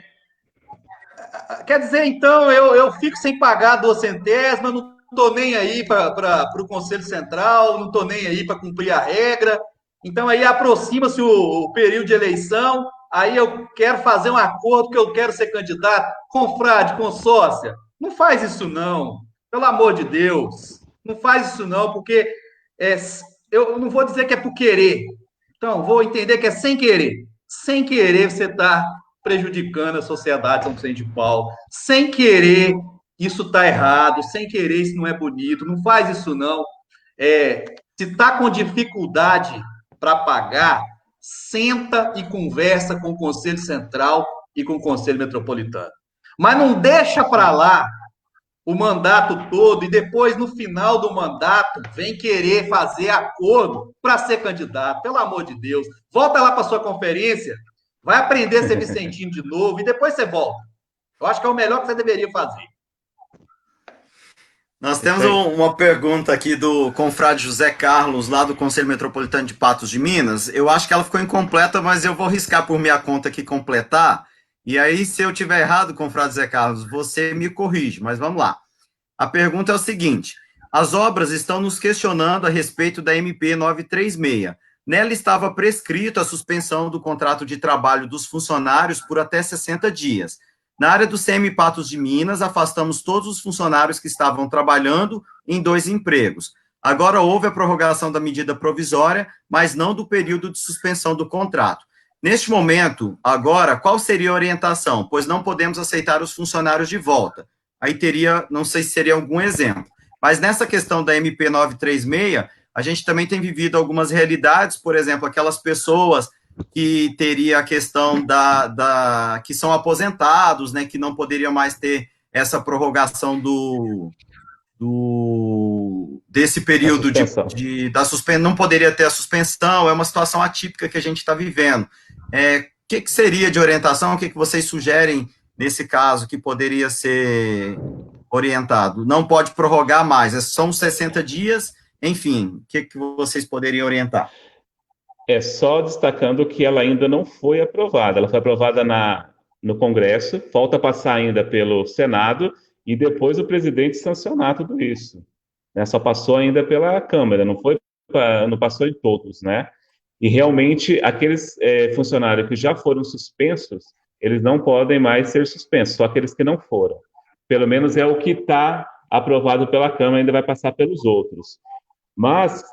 Quer dizer, então, eu fico sem pagar 2 centésimas, não estou nem aí para o Conselho Central, não estou nem aí para cumprir a regra. Então, aí aproxima-se o período de eleição, aí eu quero fazer um acordo que eu quero ser candidato, confrade, consórcia. Não faz isso, não. Pelo amor de Deus. Não faz isso, não, porque é, eu não vou dizer que é por querer. Então, vou entender que é sem querer. Sem querer, você está prejudicando a sociedade São Vicente de Paulo. Sem querer, isso está errado. Sem querer, isso não é bonito. Não faz isso, não. Se está com dificuldade para pagar, senta e conversa com o Conselho Central e com o Conselho Metropolitano. Mas não deixa para lá o mandato todo e depois, no final do mandato, vem querer fazer acordo para ser candidato. Pelo amor de Deus. Volta lá para sua conferência, vai aprender a ser Vicentino de novo e depois você volta. Eu acho que é o melhor que você deveria fazer. Nós temos uma pergunta aqui do confrade José Carlos, lá do Conselho Metropolitano de Patos de Minas. Eu acho que ela ficou incompleta, mas eu vou riscar por minha conta aqui completar. E aí, se eu tiver errado, confrade José Carlos, você me corrige, mas vamos lá. A pergunta é o seguinte: as obras estão nos questionando a respeito da MP 936. Nela estava prescrito a suspensão do contrato de trabalho dos funcionários por até 60 dias. Na área do CM Patos de Minas, afastamos todos os funcionários que estavam trabalhando em 2 empregos. Agora houve a prorrogação da medida provisória, mas não do período de suspensão do contrato. Neste momento, agora, qual seria a orientação? Pois não podemos aceitar os funcionários de volta. Aí teria, não sei se seria algum exemplo. Mas nessa questão da MP 936, a gente também tem vivido algumas realidades, por exemplo, aquelas pessoas que teria a questão que são aposentados, né, que não poderiam mais ter essa prorrogação desse período da suspensão, não poderia ter a suspensão, é uma situação atípica que a gente está vivendo. O que seria de orientação, o que vocês sugerem nesse caso que poderia ser orientado? Não pode prorrogar mais, são 60 dias, enfim, o que vocês poderiam orientar? Só destacando que ela ainda não foi aprovada. Ela foi aprovada no Congresso, falta passar ainda pelo Senado e depois o presidente sancionar tudo isso. Né? Só passou ainda pela Câmara, não passou em todos, né? E realmente aqueles funcionários que já foram suspensos, eles não podem mais ser suspensos, só aqueles que não foram. Pelo menos é o que está aprovado pela Câmara, ainda vai passar pelos outros. Mas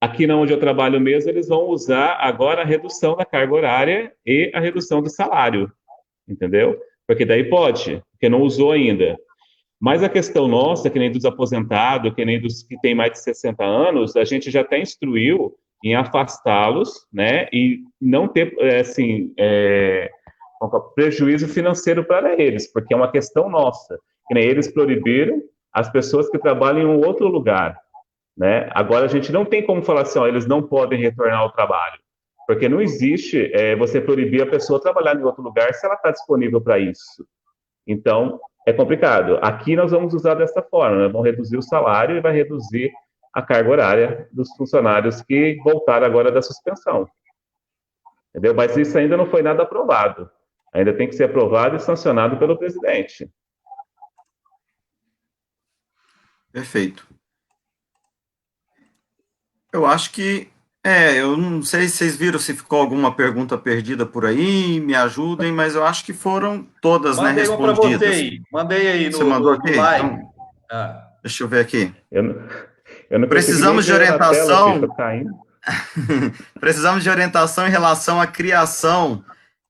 aqui onde eu trabalho mesmo, eles vão usar agora a redução da carga horária e a redução do salário, entendeu? Porque daí pode, porque não usou ainda. Mas a questão nossa, que nem dos aposentados, que nem dos que têm mais de 60 anos, a gente já até instruiu em afastá-los, né, e não ter, prejuízo financeiro para eles, porque é uma questão nossa. Que nem eles proibiram as pessoas que trabalham em um outro lugar. Né? Agora, a gente não tem como falar assim, eles não podem retornar ao trabalho, porque não existe você proibir a pessoa trabalhar em outro lugar se ela está disponível para isso. Então, é complicado. Aqui nós vamos usar dessa forma, né? Vamos reduzir o salário e vai reduzir a carga horária dos funcionários que voltaram agora da suspensão. Entendeu? Mas isso ainda não foi nada aprovado. Ainda tem que ser aprovado e sancionado pelo presidente. Perfeito. Eu acho que, eu não sei se vocês viram se ficou alguma pergunta perdida por aí, me ajudem, mas eu acho que foram todas, né, respondidas. Mandei uma para você aí, mandei aí Você mandou aqui? live. Então, deixa eu ver aqui. Eu não Precisamos de orientação. Tela, Precisamos de orientação em relação à criação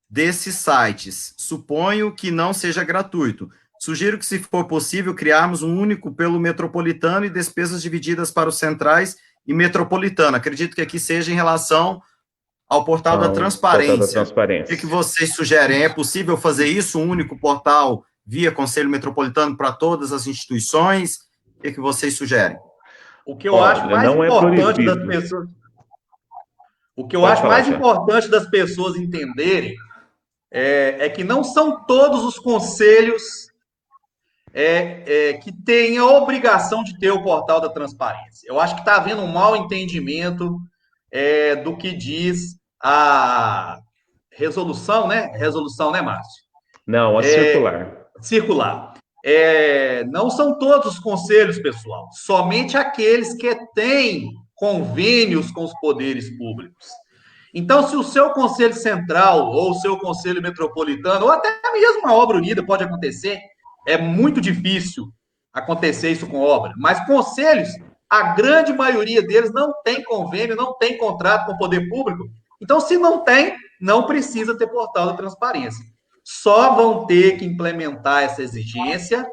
desses sites. Suponho que não seja gratuito. Sugiro que, se for possível, criarmos um único pelo metropolitano e despesas divididas para os centrais e metropolitano. Acredito que aqui seja em relação ao portal da transparência. O que vocês sugerem? É possível fazer isso, um único portal via Conselho Metropolitano para todas as instituições? O que vocês sugerem? O que eu acho mais importante das pessoas... O que eu acho mais importante das pessoas entenderem é que não são todos os conselhos que têm a obrigação de ter o portal da transparência. Eu acho que está havendo um mau entendimento do que diz a resolução, né? Resolução, né, Márcio? Não, a circular. circular. Não são todos os conselhos, pessoal, somente aqueles que têm convênios com os poderes públicos. Então, se o seu conselho central, ou o seu conselho metropolitano, ou até mesmo uma obra unida pode acontecer, é muito difícil acontecer isso com obra, mas conselhos, a grande maioria deles não tem convênio, não tem contrato com o poder público. Então, se não tem, não precisa ter portal da transparência. Só vão ter que implementar essa exigência,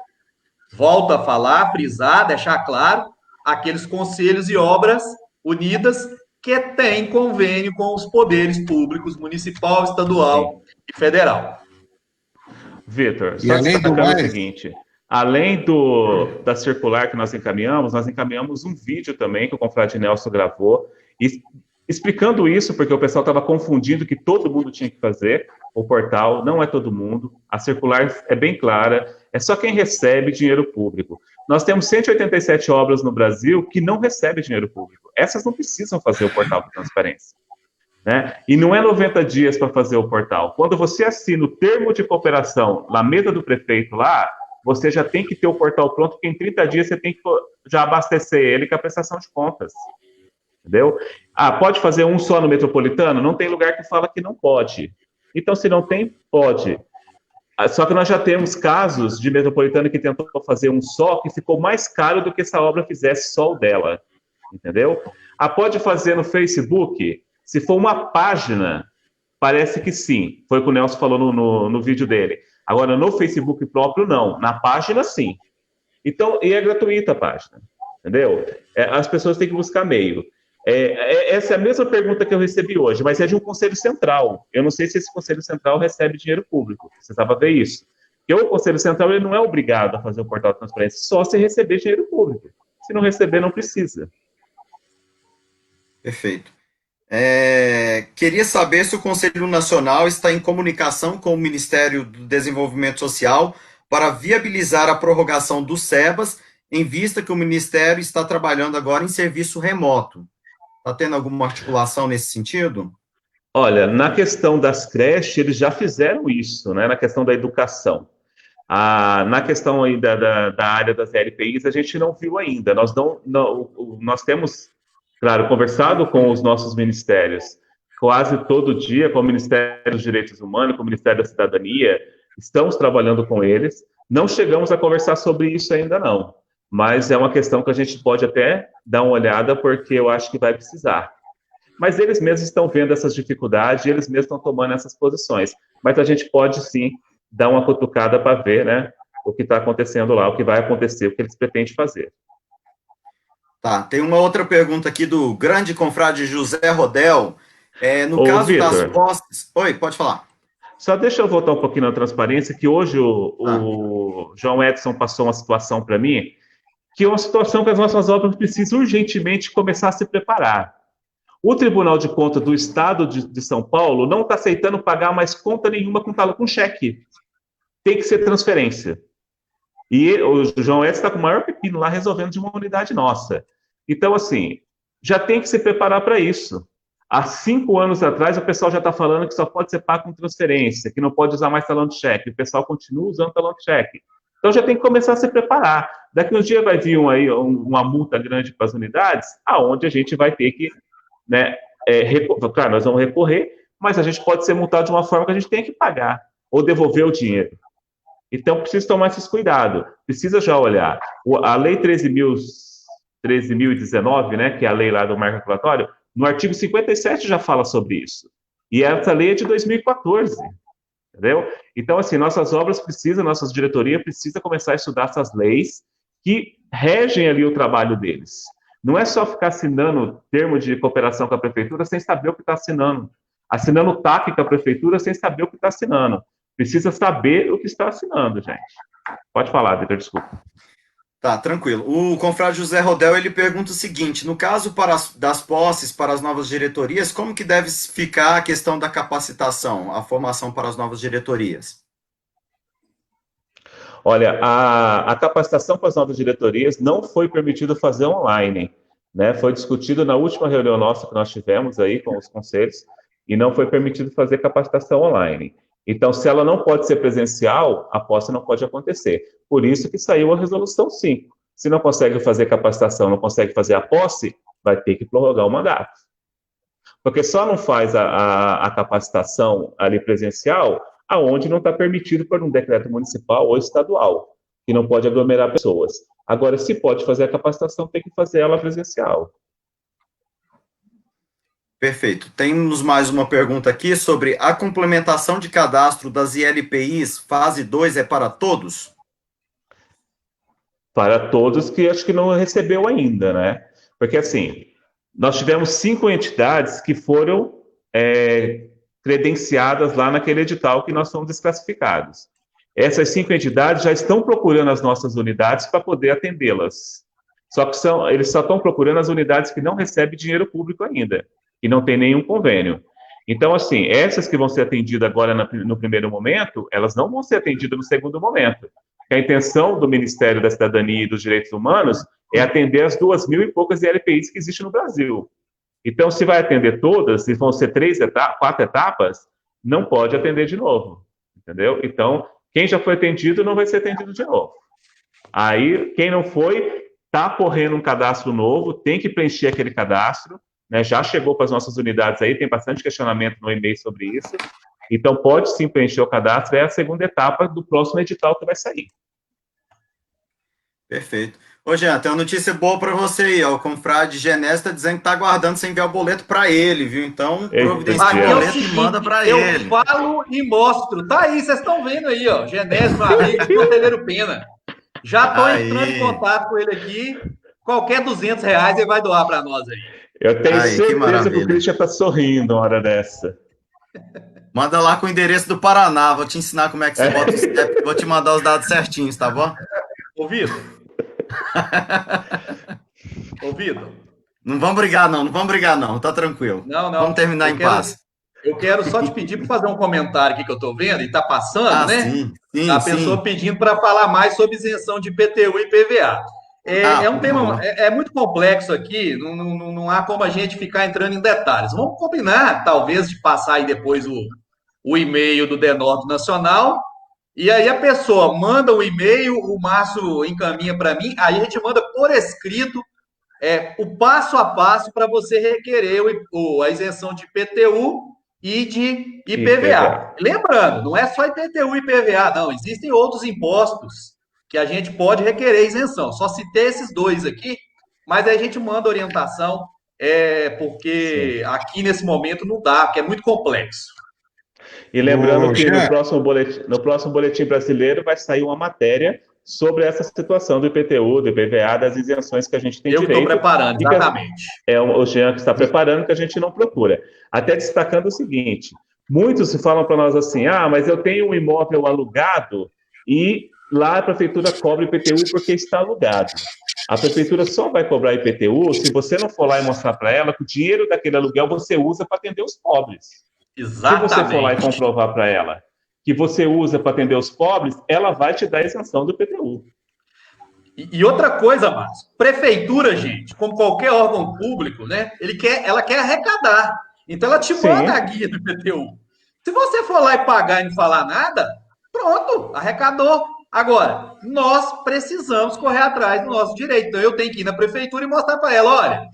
volto a falar, frisar, deixar claro, aqueles conselhos e obras unidas que têm convênio com os poderes públicos, municipal, estadual e federal. Vitor, só destacando o seguinte, além da circular que nós encaminhamos um vídeo também que o confrade Nelson gravou, explicando isso, porque o pessoal estava confundindo que todo mundo tinha que fazer o portal. Não é todo mundo, a circular é bem clara, é só quem recebe dinheiro público. Nós temos 187 obras no Brasil que não recebem dinheiro público. Essas não precisam fazer o portal de transparência, né? E não é 90 dias para fazer o portal. Quando você assina o termo de cooperação na mesa do prefeito lá, você já tem que ter o portal pronto, porque em 30 dias você tem que já abastecer ele com a prestação de contas. Entendeu? Pode fazer um só no metropolitano? Não tem lugar que fala que não pode. Então, se não tem, pode. Só que nós já temos casos de metropolitano que tentou fazer um só, que ficou mais caro do que se a obra fizesse só o dela. Entendeu? Pode fazer no Facebook? Se for uma página, parece que sim. Foi o que o Nelson falou no vídeo dele. Agora, no Facebook próprio, não. Na página, sim. Então, e é gratuita a página. Entendeu? As pessoas têm que buscar meio. Essa é a mesma pergunta que eu recebi hoje, mas é de um conselho central. Eu não sei se esse conselho central recebe dinheiro público. Precisava ver isso. Porque o conselho central ele não é obrigado a fazer o portal de transparência, só se receber dinheiro público. Se não receber, não precisa. Perfeito. Queria saber se o Conselho Nacional está em comunicação com o Ministério do Desenvolvimento Social para viabilizar a prorrogação do SEBAS, em vista que o Ministério está trabalhando agora em serviço remoto. Está tendo alguma articulação nesse sentido? Olha, na questão das creches, eles já fizeram isso, né? Na questão da educação. Na questão aí da área das LPIs, a gente não viu ainda. Nós temos, claro, conversado com os nossos ministérios quase todo dia, com o Ministério dos Direitos Humanos, com o Ministério da Cidadania, estamos trabalhando com eles. Não chegamos a conversar sobre isso ainda não, mas é uma questão que a gente pode até dar uma olhada, porque eu acho que vai precisar. Mas eles mesmos estão vendo essas dificuldades, eles mesmos estão tomando essas posições. Mas a gente pode, sim, dar uma cutucada para ver, né, o que está acontecendo lá, o que vai acontecer, o que eles pretendem fazer. Tá, tem uma outra pergunta aqui do grande confrade José Rodel. No caso Victor, das posses... Oi, pode falar. Só deixa eu voltar um pouquinho na transparência, que hoje o João Edson passou uma situação para mim, que é uma situação que as nossas obras precisam urgentemente começar a se preparar. O Tribunal de Contas do Estado de São Paulo não está aceitando pagar mais conta nenhuma com cheque. Tem que ser transferência. E o João Edson está com o maior pepino lá resolvendo de uma unidade nossa. Então, assim, já tem que se preparar para isso. Há 5 anos atrás, o pessoal já está falando que só pode ser pago com transferência, que não pode usar mais talão de cheque. O pessoal continua usando talão de cheque. Então, já tem que começar a se preparar. Daqui uns dias vai vir uma multa grande para as unidades, aonde a gente vai ter que, né, claro, nós vamos recorrer, mas a gente pode ser multado de uma forma que a gente tem que pagar, ou devolver o dinheiro. Então, precisa tomar esses cuidados. Precisa já olhar. A Lei 13.019, né, que é a lei lá do marco regulatório, no artigo 57 já fala sobre isso. E essa lei é de 2014. Entendeu? Então, assim, nossas obras precisam, nossas diretorias precisam começar a estudar essas leis que regem ali o trabalho deles. Não é só ficar assinando termo de cooperação com a prefeitura sem saber o que está assinando. Assinando TAC com a prefeitura sem saber o que está assinando. Precisa saber o que está assinando, gente. Pode falar, Vitor, desculpa. Tá, tranquilo. O confrade José Rodel, ele pergunta o seguinte: no caso das posses para as novas diretorias, como que deve ficar a questão da capacitação, a formação para as novas diretorias? Olha, a capacitação para as novas diretorias não foi permitido fazer online, né? Foi discutido na última reunião nossa que nós tivemos aí com os conselhos, e não foi permitido fazer capacitação online. Então, se ela não pode ser presencial, a posse não pode acontecer. Por isso que saiu a resolução 5. Se não consegue fazer capacitação, não consegue fazer a posse, vai ter que prorrogar o mandato. Porque só não faz a capacitação ali presencial aonde não está permitido por um decreto municipal ou estadual, que não pode aglomerar pessoas. Agora, se pode fazer a capacitação, tem que fazer ela presencial. Perfeito. Temos mais uma pergunta aqui sobre a complementação de cadastro das ILPIs, fase 2 é para todos? Para todos que acho que não recebeu ainda, né? Porque, assim, nós tivemos 5 entidades que foram credenciadas lá naquele edital que nós fomos desclassificados. Essas 5 entidades já estão procurando as nossas unidades para poder atendê-las. Só que eles só estão procurando as unidades que não recebem dinheiro público ainda, que não tem nenhum convênio. Então, assim, essas que vão ser atendidas agora no primeiro momento, elas não vão ser atendidas no segundo momento. A intenção do Ministério da Cidadania e dos Direitos Humanos é atender as 2.000 e poucas ILPIs que existem no Brasil. Então, se vai atender todas, se vão ser 4 etapas, não pode atender de novo, entendeu? Então, quem já foi atendido não vai ser atendido de novo. Aí, quem não foi, está correndo um cadastro novo, tem que preencher aquele cadastro, né? Já chegou para as nossas unidades aí, tem bastante questionamento no e-mail sobre isso. Então, pode sim preencher o cadastro, é a segunda etapa do próximo edital que vai sair. Perfeito. Ô, Jean, tem uma notícia boa para você aí, ó. O confrade Genésio está dizendo que está aguardando você enviar o boleto para ele, viu? Então, providencia o boleto e manda para ele. Eu falo e mostro. Tá aí, vocês estão vendo aí, ó. Genésio, meu amigo, Conselheiro Pena. Já estou entrando em contato com ele aqui. Qualquer R$200 ele vai doar para nós aí. Eu tenho certeza que o Christian está sorrindo uma hora dessa. Manda lá com o endereço do Paraná. Vou te ensinar como é que você bota o CEP. Vou te mandar os dados certinhos, tá bom? Ouvido? Ouvido? Não vamos brigar, não. Não vamos brigar, não. Tá tranquilo. Não. Vamos terminar em paz. Eu quero só te pedir para fazer um comentário aqui que eu estou vendo e está passando, né? Sim, a pessoa pedindo para falar mais sobre isenção de IPTU e IPVA. É um tema muito complexo aqui, não há como a gente ficar entrando em detalhes. Vamos combinar, talvez, de passar aí depois o e-mail do DENORB Nacional, e aí a pessoa manda o e-mail, o Márcio encaminha para mim, aí a gente manda por escrito o passo a passo para você requerer a isenção de IPTU e de IPVA. Lembrando, não é só IPTU e IPVA, não, existem outros impostos que a gente pode requerer isenção. Só citei esses 2 aqui, mas aí a gente manda orientação, porque aqui nesse momento não dá, porque é muito complexo. E lembrando que no próximo boletim brasileiro vai sair uma matéria sobre essa situação do IPTU, do IPVA, das isenções que a gente tem direito. Eu estou preparando, exatamente. O Jean que está preparando, que a gente não procura. Até destacando o seguinte, muitos falam para nós assim, mas eu tenho um imóvel alugado e lá a prefeitura cobra IPTU porque está alugado. A prefeitura só vai cobrar IPTU se você não for lá e mostrar para ela que o dinheiro daquele aluguel você usa para atender os pobres. Exatamente. Se você for lá e comprovar para ela que você usa para atender os pobres, ela vai te dar a isenção do IPTU. E outra coisa, Márcio, prefeitura, gente, como qualquer órgão público, né, ela quer arrecadar. Então ela te manda a guia do IPTU. Se você for lá e pagar e não falar nada, pronto, arrecadou. Agora, nós precisamos correr atrás do nosso direito. Então, eu tenho que ir na prefeitura e mostrar para ela, olha,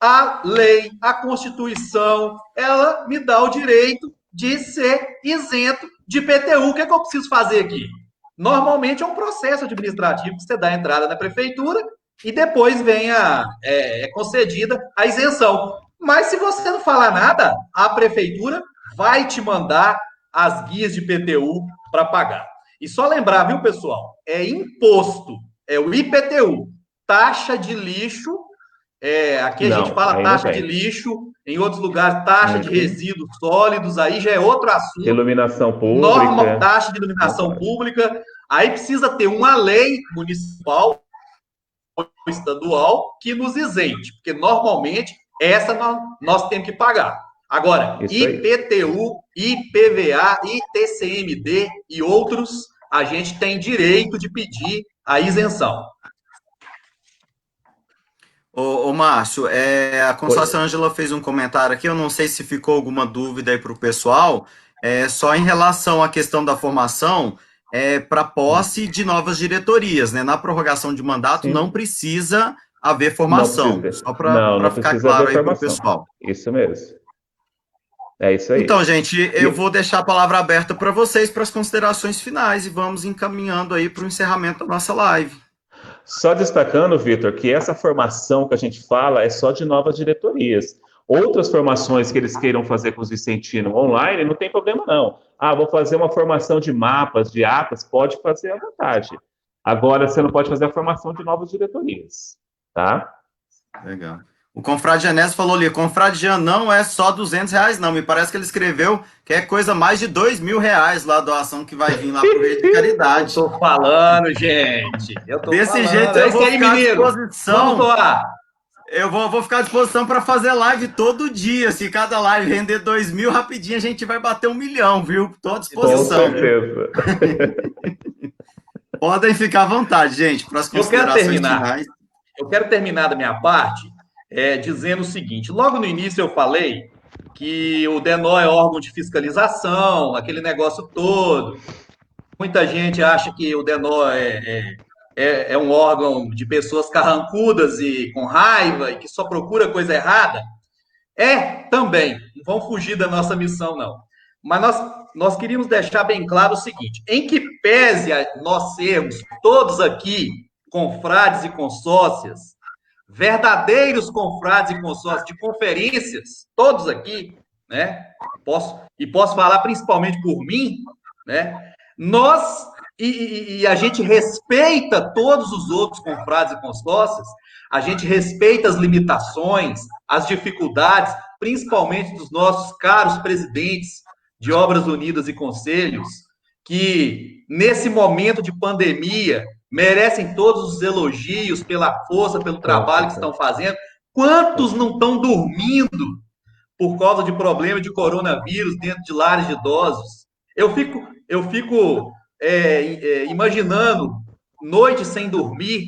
a lei, a Constituição, ela me dá o direito de ser isento de IPTU. O que é que eu preciso fazer aqui? Normalmente é um processo administrativo que você dá a entrada na prefeitura e depois vem concedida a isenção. Mas se você não falar nada, a prefeitura vai te mandar as guias de IPTU para pagar. E só lembrar, viu, pessoal? É imposto, é o IPTU, taxa de lixo. Aqui a gente fala taxa de lixo, em outros lugares, taxa de resíduos sólidos, aí já é outro assunto. Iluminação pública. Taxa de iluminação pública. Aí precisa ter uma lei municipal ou estadual que nos isente, porque normalmente essa nós temos que pagar. Agora, IPTU, IPVA, ITCMD e outros, a gente tem direito de pedir a isenção. Ô Márcio, a Consolação Ângela fez um comentário aqui, eu não sei se ficou alguma dúvida aí para o pessoal. só em relação à questão da formação, para posse de novas diretorias, né? Na prorrogação de mandato Sim. não precisa haver formação, só para ficar claro aí para o pessoal. Isso mesmo. É isso aí. Então, gente, eu vou deixar a palavra aberta para vocês para as considerações finais e vamos encaminhando aí para o encerramento da nossa live. Só destacando, Vitor, que essa formação que a gente fala é só de novas diretorias. Outras formações que eles queiram fazer com os Vicentinos online, não tem problema não. Vou fazer uma formação de mapas, de atas, pode fazer à vontade. Agora, você não pode fazer a formação de novas diretorias, tá? Legal. O Confrade Genésio falou ali, Confrade Jean não é só R$200, não. Me parece que ele escreveu que é coisa mais de R$2.000 lá, a doação que vai vir lá pro Rede de Caridade. Eu tô falando, gente. Desse jeito eu vou ficar à disposição. Vamos doar. Eu vou ficar à disposição para fazer live todo dia. Se cada live render 2.000, rapidinho a gente vai bater 1 milhão, viu? Estou à disposição. Com certeza. Podem ficar à vontade, gente, para as considerações finais. Eu quero terminar da minha parte dizendo o seguinte. Logo no início eu falei que o DENO é órgão de fiscalização, aquele negócio todo. Muita gente acha que o DENO é um órgão de pessoas carrancudas e com raiva e que só procura coisa errada. Também. Não vão fugir da nossa missão, não. Mas nós queríamos deixar bem claro o seguinte, em que pese nós sermos todos aqui confrades e consórcias, verdadeiros confrades e consórcios de conferências, todos aqui, né? Posso falar principalmente por mim, né? E a gente respeita todos os outros confrades e consórcios, a gente respeita as limitações, as dificuldades, principalmente dos nossos caros presidentes de Obras Unidas e Conselhos, que nesse momento de pandemia merecem todos os elogios pela força, pelo trabalho que estão fazendo. Quantos não estão dormindo por causa de problema de coronavírus dentro de lares de idosos? Eu fico imaginando noites sem dormir.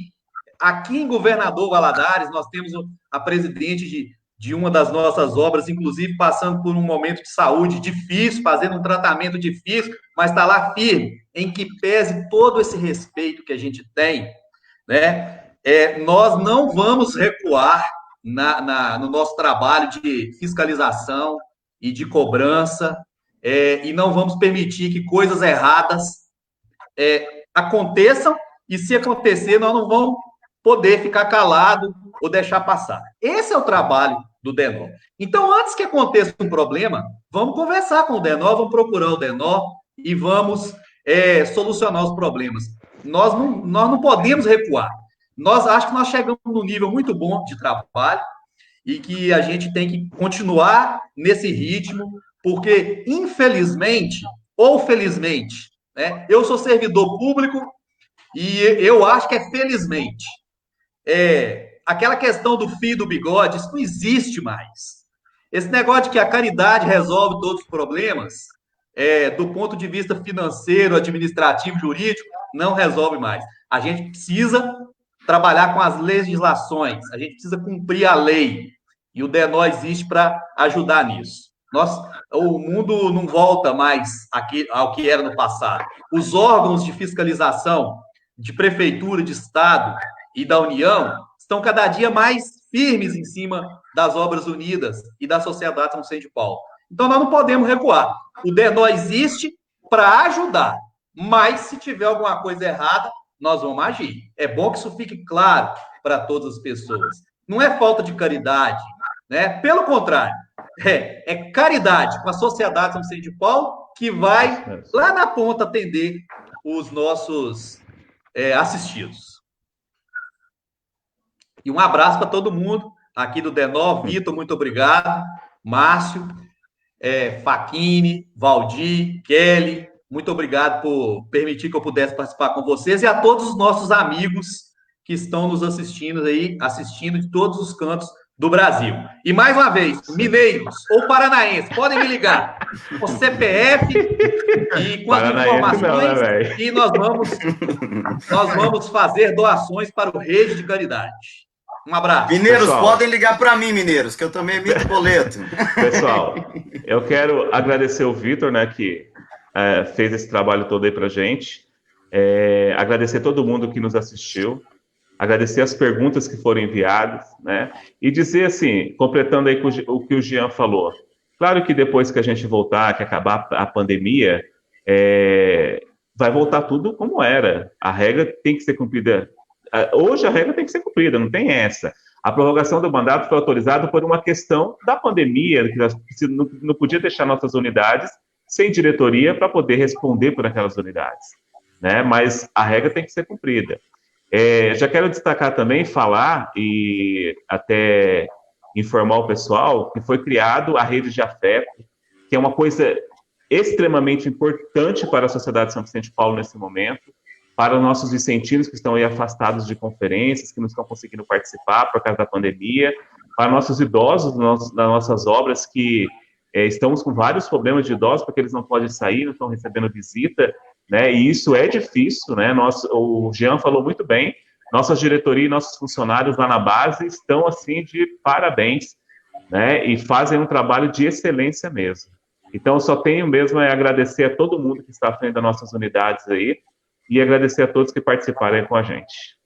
Aqui em Governador Valadares, nós temos a presidente de uma das nossas obras, inclusive passando por um momento de saúde difícil, fazendo um tratamento difícil, mas está lá firme, em que pese todo esse respeito que a gente tem, né? Nós não vamos recuar no nosso trabalho de fiscalização e de cobrança, e não vamos permitir que coisas erradas aconteçam, e se acontecer, nós não vamos poder ficar calado ou deixar passar. Esse é o trabalho do DENO. Então, antes que aconteça um problema, vamos conversar com o DENO, vamos procurar o DENO e vamos solucionar os problemas. Nós não podemos recuar. Acho que nós chegamos num nível muito bom de trabalho e que a gente tem que continuar nesse ritmo, porque, infelizmente, ou felizmente, né, eu sou servidor público e eu acho que felizmente. Aquela questão do fio do bigode, isso não existe mais. Esse negócio de que a caridade resolve todos os problemas, do ponto de vista financeiro, administrativo, jurídico, não resolve mais. A gente precisa trabalhar com as legislações, a gente precisa cumprir a lei, e o DENO existe para ajudar nisso. O mundo não volta mais ao que era no passado. Os órgãos de fiscalização de prefeitura, de estado e da União estão cada dia mais firmes em cima das Obras Unidas e da Sociedade São Vicente de Paulo. Então, nós não podemos recuar. O DENO existe para ajudar, mas se tiver alguma coisa errada, nós vamos agir. É bom que isso fique claro para todas as pessoas. Não é falta de caridade, né? Pelo contrário, é caridade com a Sociedade São Vicente de Paulo que vai lá na ponta atender os nossos assistidos. E um abraço para todo mundo aqui do DENO. Vitor, muito obrigado. Márcio, Facchini, Valdir, Kelly, muito obrigado por permitir que eu pudesse participar com vocês e a todos os nossos amigos que estão nos assistindo de todos os cantos do Brasil. E mais uma vez, mineiros ou paranaenses, podem me ligar com CPF e com as informações e nós vamos fazer doações para o Rede de Caridade. Um abraço. Mineiros, pessoal, podem ligar para mim, mineiros, que eu também emito boleto. Pessoal, eu quero agradecer o Vitor, né, que fez esse trabalho todo aí pra gente. Agradecer todo mundo que nos assistiu. Agradecer as perguntas que foram enviadas, né? E dizer assim, completando aí o que o Jean falou. Claro que depois que a gente voltar, que acabar a pandemia, vai voltar tudo como era. A regra tem que ser cumprida. Hoje a regra tem que ser cumprida, não tem essa. A prorrogação do mandato foi autorizada por uma questão da pandemia, que nós não podia deixar nossas unidades sem diretoria para poder responder por aquelas unidades, né? Mas a regra tem que ser cumprida. Já quero destacar também, falar e até informar o pessoal que foi criado a rede de afeto, que é uma coisa extremamente importante para a sociedade de São Vicente de Paulo nesse momento, para os nossos vicentinos que estão aí afastados de conferências, que não estão conseguindo participar por causa da pandemia, para nossos idosos nas nossas obras que estamos com vários problemas de idosos, porque eles não podem sair, não estão recebendo visita, né? E isso é difícil, né? O Jean falou muito bem, nossa diretoria e nossos funcionários lá na base estão, assim, de parabéns, né? E fazem um trabalho de excelência mesmo. Então, só tenho mesmo a agradecer a todo mundo que está à frente das nossas unidades aí e agradecer a todos que participaram aí com a gente.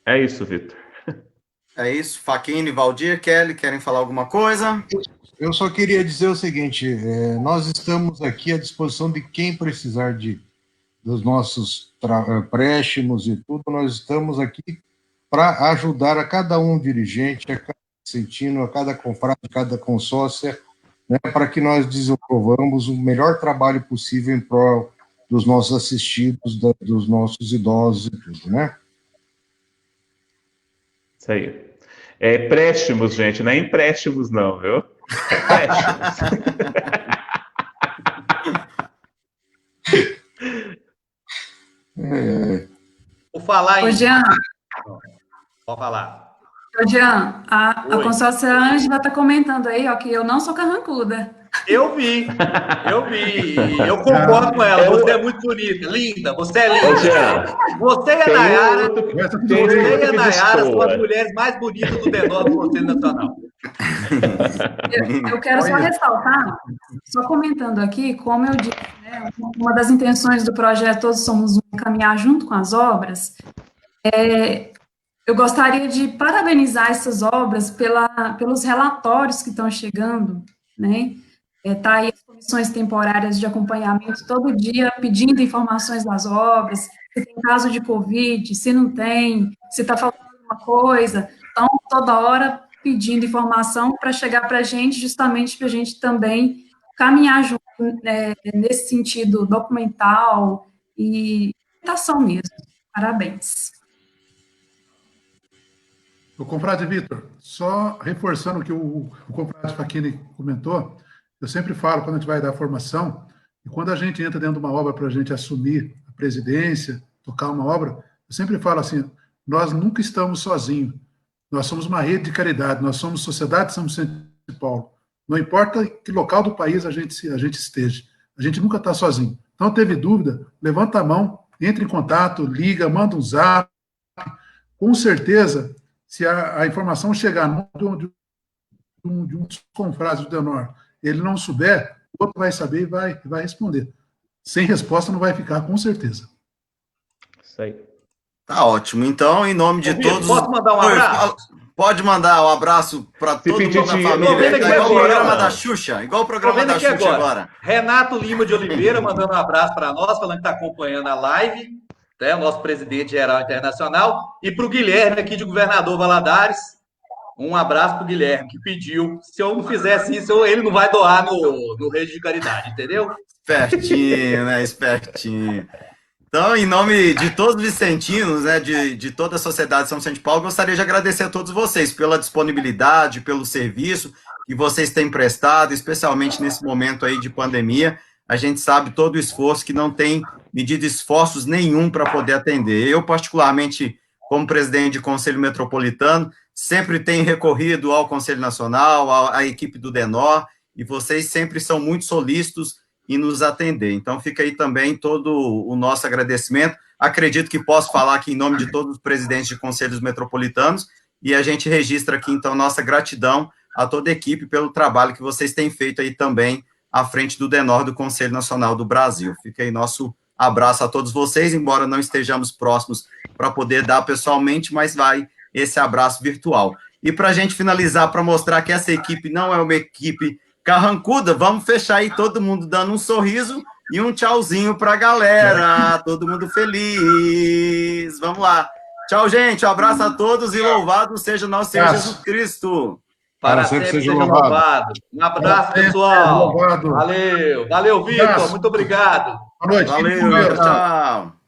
É isso, Vitor. É isso. Faquini, Valdir, Kelly, querem falar alguma coisa? Eu só queria dizer o seguinte, nós estamos aqui à disposição de quem precisar dos nossos empréstimos e tudo, nós estamos aqui para ajudar a cada um dirigente, a cada vicentino, a cada confrade, a cada consórcia, né, para que nós desenvolvamos o melhor trabalho possível em prol dos nossos assistidos, dos nossos idosos e tudo, né? Isso aí. Préstimos, gente, não é empréstimos não, viu? Vou falar em... Ô, Jean, Pode falar. ô, Jean, a consórcia Ângela está comentando aí, ó, que eu não sou carrancuda. Eu vi. Eu concordo com ela. Você é muito bonita, linda. Você é linda. Você e a Nayara, são as mulheres mais bonitas do menor do Conselho Nacional. Eu quero só ressaltar, só comentando aqui, como eu disse, né, uma das intenções do projeto Todos Somos Um, caminhar junto com as obras, eu gostaria de parabenizar essas obras pelos relatórios que estão chegando, né? Tá aí as comissões temporárias de acompanhamento todo dia pedindo informações das obras, se tem caso de Covid, se não tem, se está faltando alguma coisa, então toda hora pedindo informação para chegar para a gente, justamente para a gente também caminhar junto, nesse sentido documental e ação mesmo. Parabéns. O confrade Vitor, só reforçando o que o confrade Faquini comentou, eu sempre falo, quando a gente vai dar formação, e quando a gente entra dentro de uma obra para a gente assumir a presidência, tocar uma obra, eu sempre falo assim, nós nunca estamos sozinhos, nós somos uma rede de caridade, nós somos Sociedade São Vicente de Paulo. Não importa que local do país a gente esteja, a gente nunca está sozinho. Então, teve dúvida, levanta a mão, entre em contato, liga, manda um zap, com certeza, se a informação chegar de um confrade do Denor, ele não souber, o outro vai saber e vai responder. Sem resposta não vai ficar, com certeza. Isso aí. Tá ótimo. Então, em nome de todos... Posso mandar um abraço? Pode mandar um abraço para todo mundo da família. Igual o programa da Xuxa. Igual o programa da Xuxa agora. Renato Lima de Oliveira mandando um abraço para nós, falando que está acompanhando a live, né, o nosso presidente geral internacional, e para o Guilherme aqui de Governador Valadares. Um abraço para o Guilherme, que pediu. Se eu não fizesse isso, ele não vai doar no Rede de Caridade, entendeu? Espertinho, né? Espertinho. Então, em nome de todos os vicentinos, né, de toda a sociedade de São Vicente de Paulo, gostaria de agradecer a todos vocês pela disponibilidade, pelo serviço que vocês têm prestado, especialmente nesse momento aí de pandemia. A gente sabe todo o esforço que não tem medido esforços nenhum para poder atender. Eu, particularmente, como presidente de Conselho Metropolitano, sempre tenho recorrido ao Conselho Nacional, à equipe do Denor, e vocês sempre são muito solícitos e nos atender. Então, fica aí também todo o nosso agradecimento. Acredito que posso falar aqui em nome de todos os presidentes de conselhos metropolitanos, e a gente registra aqui, então, nossa gratidão a toda a equipe pelo trabalho que vocês têm feito aí também à frente do DENOR, do Conselho Nacional do Brasil. Fica aí nosso abraço a todos vocês, embora não estejamos próximos para poder dar pessoalmente, mas vai esse abraço virtual. E para a gente finalizar, para mostrar que essa equipe não é uma equipe carrancuda, vamos fechar aí todo mundo dando um sorriso e um tchauzinho para a galera, todo mundo feliz. Vamos lá. Tchau, gente. Um abraço a todos e louvado seja nosso Senhor Jesus Cristo. Para sempre seja louvado. Um abraço, pessoal. Valeu. Valeu, Vitor. Muito obrigado. Boa noite. Valeu. Tchau.